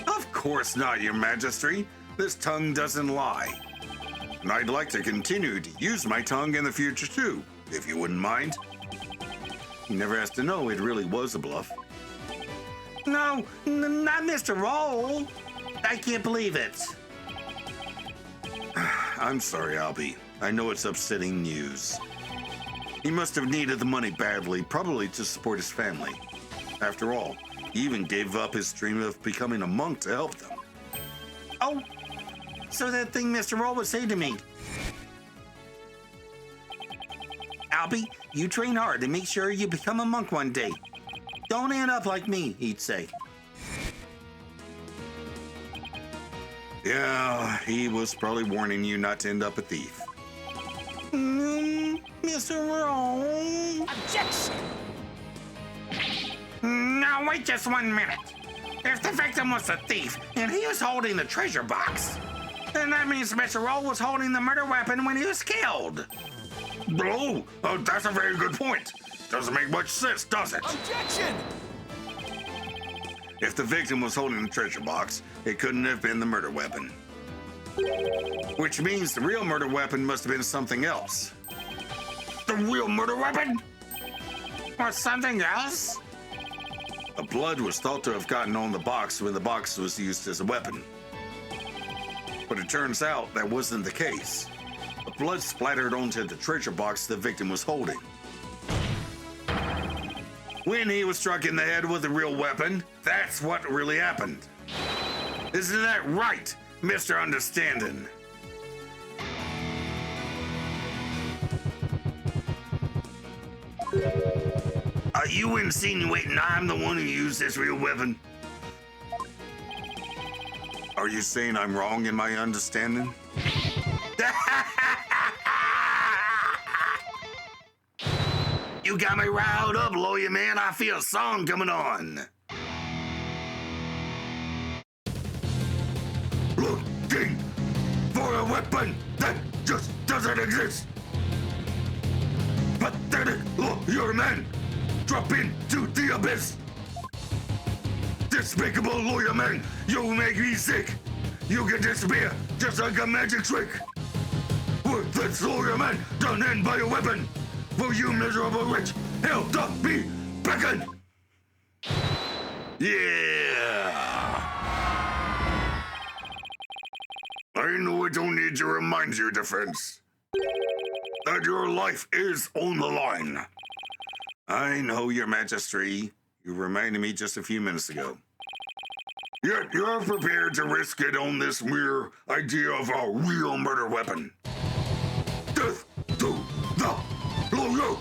Of course not, your majesty. This tongue doesn't lie. And I'd like to continue to use my tongue in the future too, if you wouldn't mind. He never has to know it really was a bluff. No, not Mr. Roll. I can't believe it. I'm sorry, Albie. I know it's upsetting news. He must have needed the money badly, probably to support his family. After all, he even gave up his dream of becoming a monk to help them. Oh, so that thing Mr. Roll would say to me. Albie, you train hard and make sure you become a monk one day. Don't end up like me, he'd say. Yeah, he was probably warning you not to end up a thief. Mr. Roll. Objection! Now, wait just 1 minute. If the victim was a thief and he was holding the treasure box, then that means Mr. Roll was holding the murder weapon when he was killed. Oh, that's a very good point. Doesn't make much sense, does it? Objection! If the victim was holding the treasure box, it couldn't have been the murder weapon. Which means the real murder weapon must have been something else. The real murder weapon? Or something else? The blood was thought to have gotten on the box when the box was used as a weapon. But it turns out that wasn't the case. The blood splattered onto the treasure box the victim was holding. When he was struck in the head with a real weapon, that's what really happened. Isn't that right, Mr. Understanding? Are you insinuating I'm the one who used this real weapon? Are you saying I'm wrong in my understanding? You got me riled up, lawyer man. I feel a song coming on. Looking for a weapon that just doesn't exist. Pathetic lawyer man, drop into the abyss. Despicable lawyer man, you make me sick. You can disappear just like a magic trick. Worthless lawyer man, done in by a weapon. For you miserable wretch, hell doth be beckon. Yeah. I know I don't need to remind you, defense, that your life is on the line. I know, Your Majesty. You reminded me just a few minutes ago. Yet you're prepared to risk it on this mere idea of a real murder weapon. Death to the lawyer!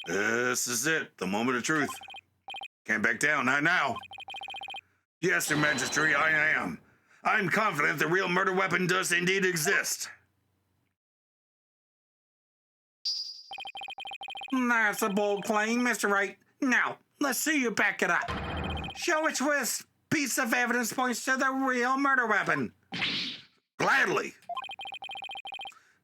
This is it, the moment of truth. Can't back down, not now. Yes, Your Majesty, I am. I'm confident the real murder weapon does indeed exist. That's a bold claim, Mr. Wright. Now, let's see you back it up. Show which piece of evidence points to the real murder weapon. Gladly.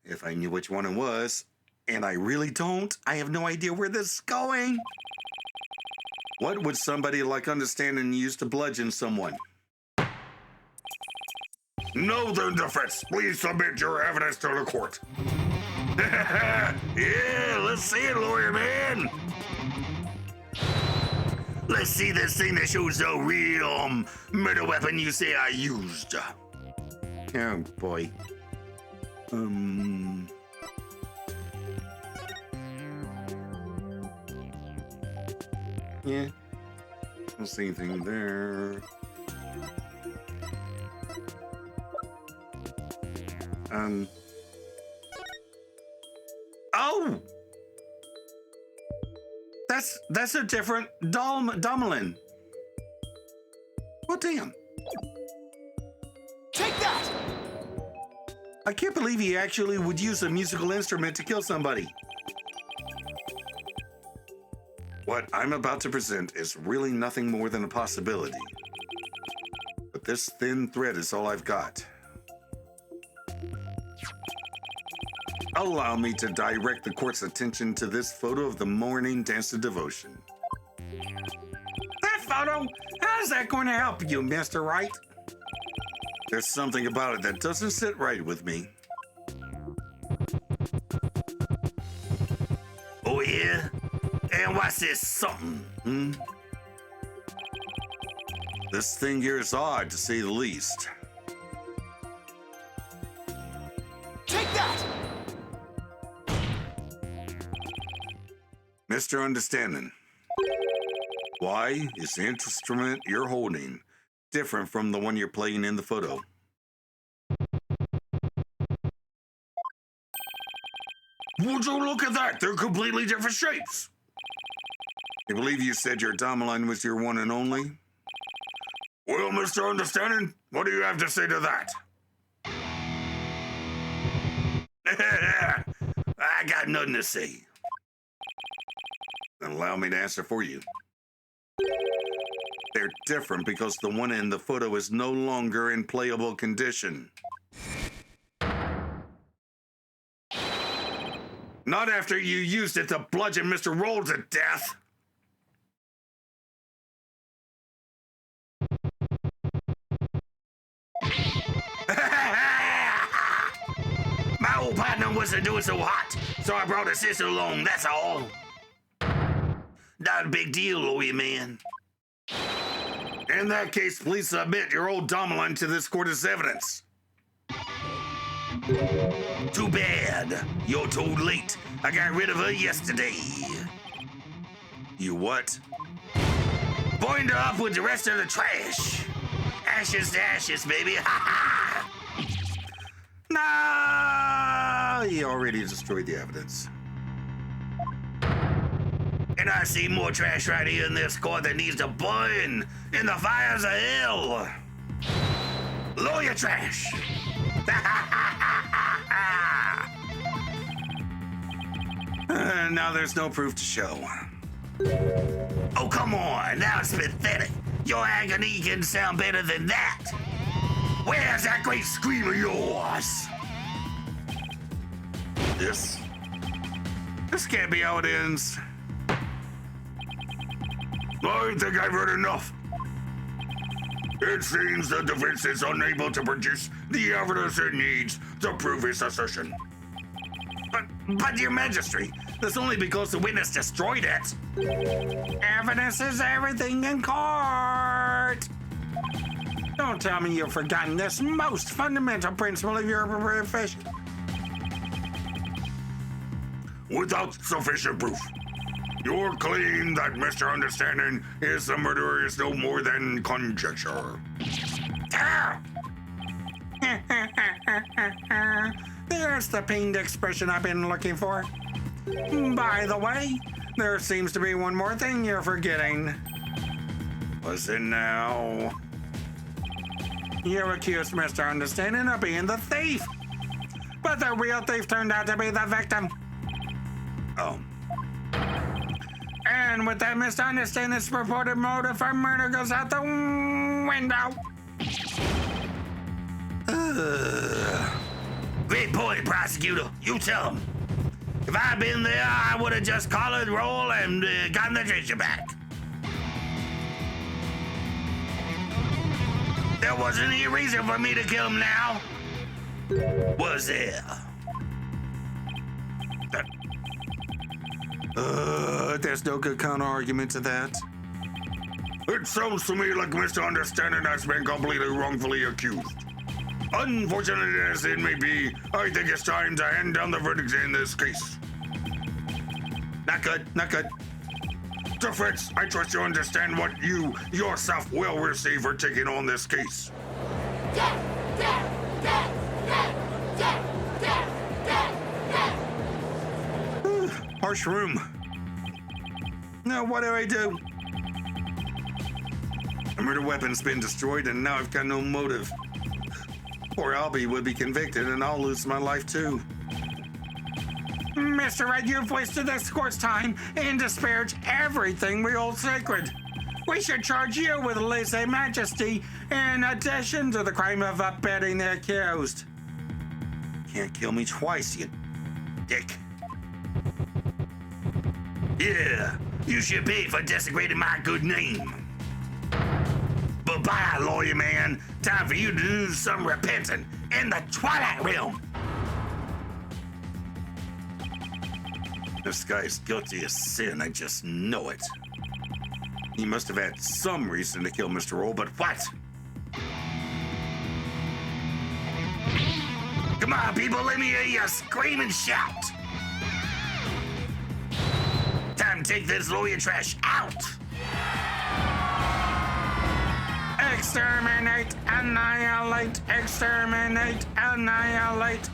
If I knew which one it was, and I really don't, I have no idea where this is going. What would somebody like understanding use to bludgeon someone? No, then, defense, please submit your evidence to the court. Yeah, let's see it, lawyer man. Let's see this thing that shows the real murder weapon you say I used. Oh, boy. Yeah. Don't see anything there. Oh! That's a different Domelin. Well, damn. Take that! I can't believe he actually would use a musical instrument to kill somebody. What I'm about to present is really nothing more than a possibility. But this thin thread is all I've got. Allow me to direct the court's attention to this photo of the morning dance of devotion. That photo? How's that going to help you, Mr. Wright? There's something about it that doesn't sit right with me. Oh, yeah? And what's this something? This thing here is odd, to say the least. Take that! Mr. Understanding, why is the instrument you're holding different from the one you're playing in the photo? Would you look at that? They're completely different shapes. I believe you said your Domeline was your one and only? Well, Mr. Understanding, what do you have to say to that? I got nothing to say. Then allow me to answer for you. They're different because the one in the photo is no longer in playable condition. Not after you used it to bludgeon Mr. Roll to death. My old partner wasn't doing so hot, so I brought his sister along, that's all. Not a big deal, lawyer man. In that case, please submit your old Domeline to this court as evidence. Too bad. You're too late. I got rid of her yesterday. You what? Burned her up with the rest of the trash. Ashes to ashes, baby. Ha ha! No! he already destroyed the evidence. And I see more trash right here in this court that needs to burn in the fires of hell. Lawyer trash. Now there's no proof to show. Oh, come on. Now it's pathetic. Your agony can sound better than that. Where's that great scream of yours? This can't be how it ends. I think I've heard enough. It seems the defense is unable to produce the evidence it needs to prove its assertion. But your majesty, that's only because the witness destroyed it. Evidence is everything in court. Don't tell me you've forgotten this most fundamental principle of your profession. Without sufficient proof, your claim that Mr. Understanding is the murderer is no more than conjecture. Ah! There's the pained expression I've been looking for. By the way, there seems to be one more thing you're forgetting. What's it now? You accused Mr. Understanding of being the thief. But the real thief turned out to be the victim. Oh. And with that, Mr. Understanding's purported motive for murder goes out the window. Great point, prosecutor. You tell him. If I'd been there, I would have just collared roll and gotten the treasure back. There wasn't any reason for me to kill him now. Was there? There's no good counter argument to that. It sounds to me like Mr. Understanding has been completely wrongfully accused. Unfortunate as it may be, I think it's time to hand down the verdict in this case. Not good, not good. Defense, I trust you understand what you yourself will receive for taking on this case. Harsh room. Now what do I do? The murder weapon's been destroyed and now I've got no motive. Poor Albie would be convicted and I'll lose my life too. Mr. Wright, you've wasted this court's time and disparaged everything we hold sacred. We should charge you with lèse-majesty in addition to the crime of abetting the accused. Can't kill me twice, you dick. Yeah, you should pay for desecrating my good name. But bye, lawyer man. Time for you to do some repenting in the Twilight Realm. This guy's guilty of sin, I just know it. He must have had some reason to kill Mr. Roll, but what? Come on, people, let me hear you scream and shout. Time to take this lawyer trash out. Exterminate, annihilate, exterminate, annihilate.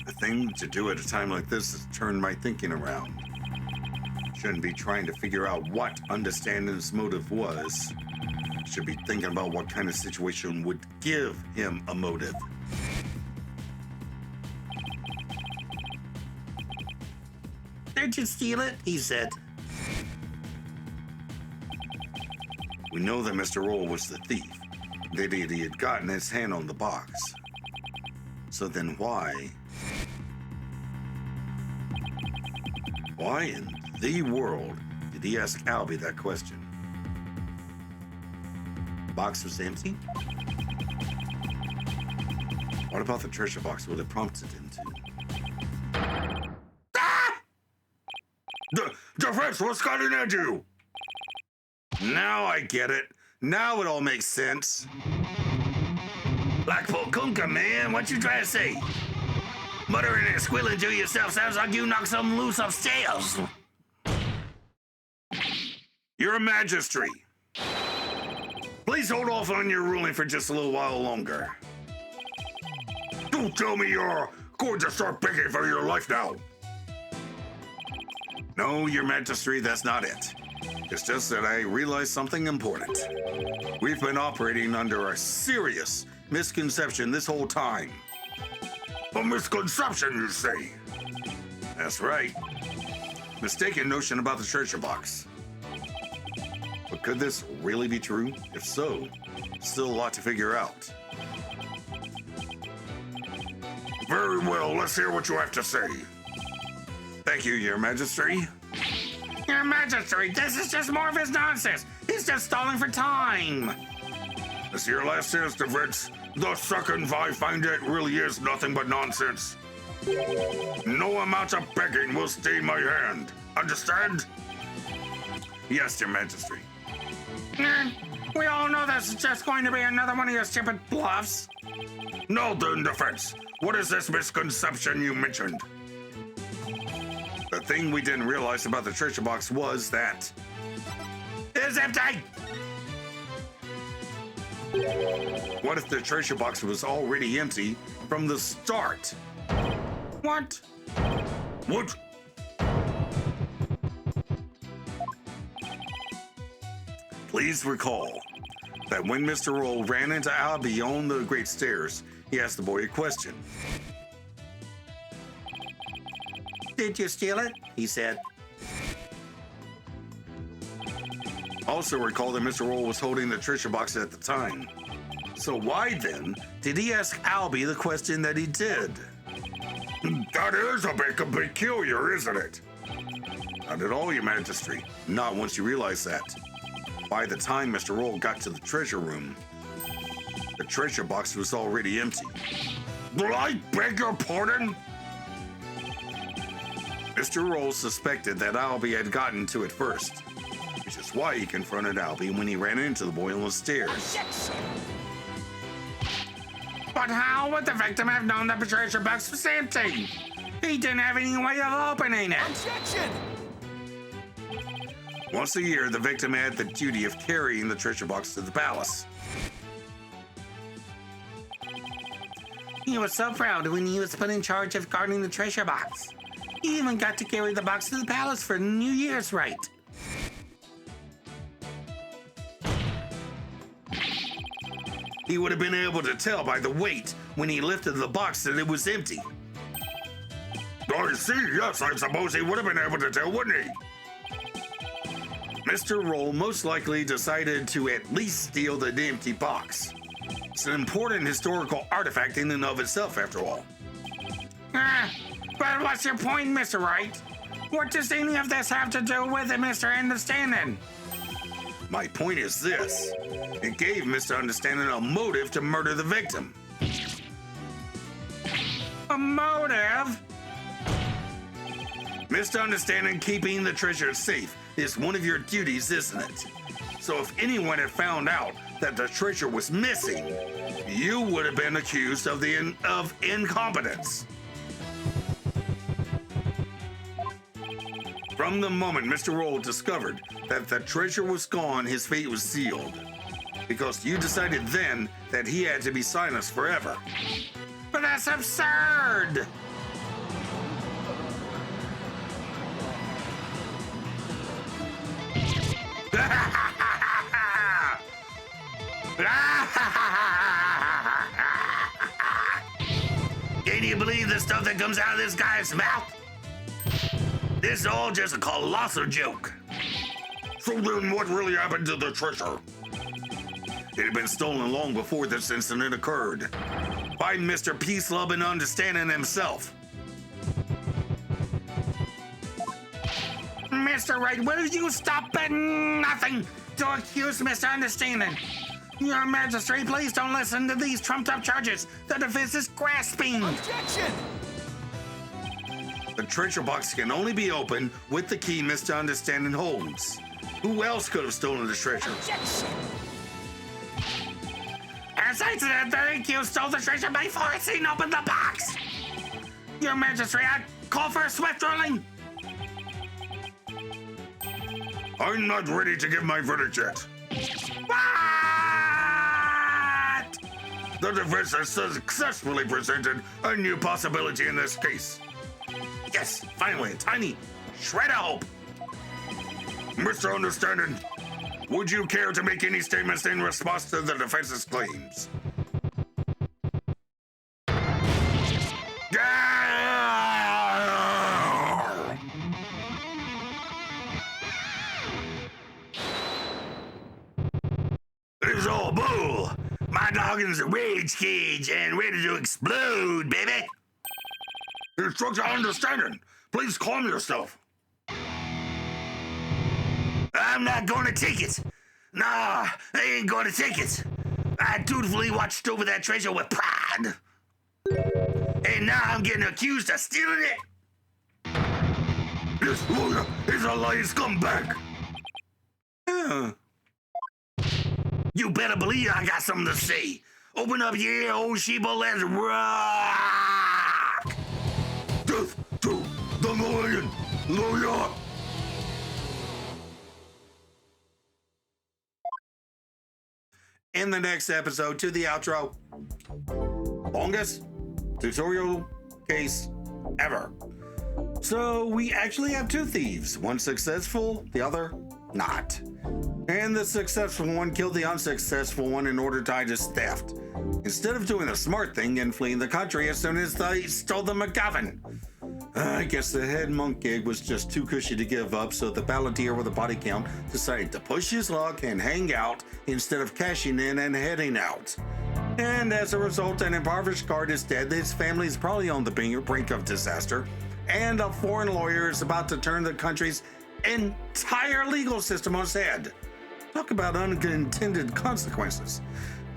The thing to do at a time like this is turn my thinking around. Shouldn't be trying to figure out what Understanding's motive was. Should be thinking about what kind of situation would give him a motive. Did you steal it? He said. We know that Mr. Roll was the thief, that he had gotten his hand on the box. So then why in the world did he ask Albie that question? The box was empty? What about the treasure box would have prompted him to? Ah! Defense, what's gotten into you? Now I get it. Now it all makes sense. Like poor Unca, man, what you trying to say? Muttering and squealing to yourself sounds like you knocked something loose upstairs. Your Majesty, please hold off on your ruling for just a little while longer. Don't tell me you're going to start begging for your life now. No, Your Majesty, that's not it. It's just that I realized something important. We've been operating under a serious misconception this whole time. A misconception, you say? That's right. Mistaken notion about the treasure box. But could this really be true? If so, still a lot to figure out. Very well, let's hear what you have to say. Thank you, Your Majesty. Your Majesty, this is just more of his nonsense. He's just stalling for time. This is your last chance, defense. The second I find it really is nothing but nonsense. No amount of begging will stay my hand. Understand? Yes, Your Majesty. We all know this is just going to be another one of your stupid bluffs. Now then, defense. What is this misconception you mentioned? The thing we didn't realize about the treasure box was that It's empty! what if the treasure box was already empty from the start? What? What? Please recall that when Mr. Roll ran into Albie on the Great Stairs, he asked the boy a question. Did you steal it? He said. Also recall that Mr. Roll was holding the treasure box at the time. So why then did he ask Albie the question that he did? That is a bit peculiar, isn't it? Not at all, Your Majesty. Not once you realize that. By the time Mr. Roll got to the treasure room, the treasure box was already empty. Will I beg your pardon? Mr. Roll suspected that Albie had gotten to it first, which is why he confronted Albie when he ran into the boy on the stairs. But how would the victim have known that the treasure box was empty? He didn't have any way of opening it. Objection! Once a year, the victim had the duty of carrying the treasure box to the palace. He was so proud when he was put in charge of guarding the treasure box. He even got to carry the box to the palace for New Year's Rite. He would have been able to tell by the weight when he lifted the box that it was empty. I see, yes, I suppose he would have been able to tell, wouldn't he? Mr. Roll most likely decided to at least steal the empty box. It's an important historical artifact in and of itself, after all. But what's your point, Mr. Wright? What does any of this have to do with it, Mr. Understanding? My point is this. It gave Mr. Understanding a motive to murder the victim. A motive? Mr. Understanding, keeping the treasure safe is one of your duties, isn't it? So if anyone had found out that the treasure was missing, you would have been accused of incompetence. From the moment Mr. Roll discovered that the treasure was gone, his fate was sealed. Because you decided then that he had to be silenced forever. But that's absurd! Can you believe the stuff that comes out of this guy's mouth? This is all just a colossal joke. So then what really happened to the treasure? It had been stolen long before this incident occurred. By Mr. Peace, Love, and Understanding himself. Mr. Wright, will you stop at nothing to accuse Mr. Understanding? Your Majesty, please don't listen to these trumped-up charges. The defense is grasping. Objection! The treasure box can only be opened with the key Mr. Understanding holds. Who else could have stolen the treasure? Objection! As I said, the accused stole the treasure by forcing open the box. Your Majesty, I call for a swift ruling. I'm not ready to give my verdict yet. What? The defense has successfully presented a new possibility in this case. Yes, finally, a tiny shred of hope. Mr. Understanding, would you care to make any statements in response to the defense's claims? It's all bull. My noggin's a rage cage and ready to explode, baby. Instructor Understanding, please calm yourself. I'm not gonna take it. Nah, I ain't gonna take it. I dutifully watched over that treasure with pride. And now I'm getting accused of stealing it. This lawyer is a lying scumbag. You better believe I got something to say. Open up your ear, old Sheba, let's rock! Death to the lion lawyer. In the next episode, to the outro. Longest tutorial case ever. So we actually have two thieves. One successful, the other not. And the successful one killed the unsuccessful one in order to hide his theft, instead of doing the smart thing and fleeing the country as soon as they stole the MacGuffin. I guess the head monk gig was just too cushy to give up, so the balladeer with a body count decided to push his luck and hang out instead of cashing in and heading out. And as a result, an impoverished guard is dead, his family is probably on the brink of disaster, and a foreign lawyer is about to turn the country's entire legal system on its head. Talk about unintended consequences.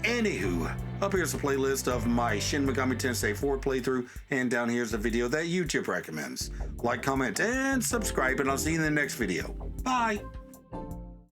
Anywho, up here's a playlist of my Shin Megami Tensei 4 playthrough, and down here's a video that YouTube recommends. Like, comment, and subscribe, and I'll see you in the next video. Bye!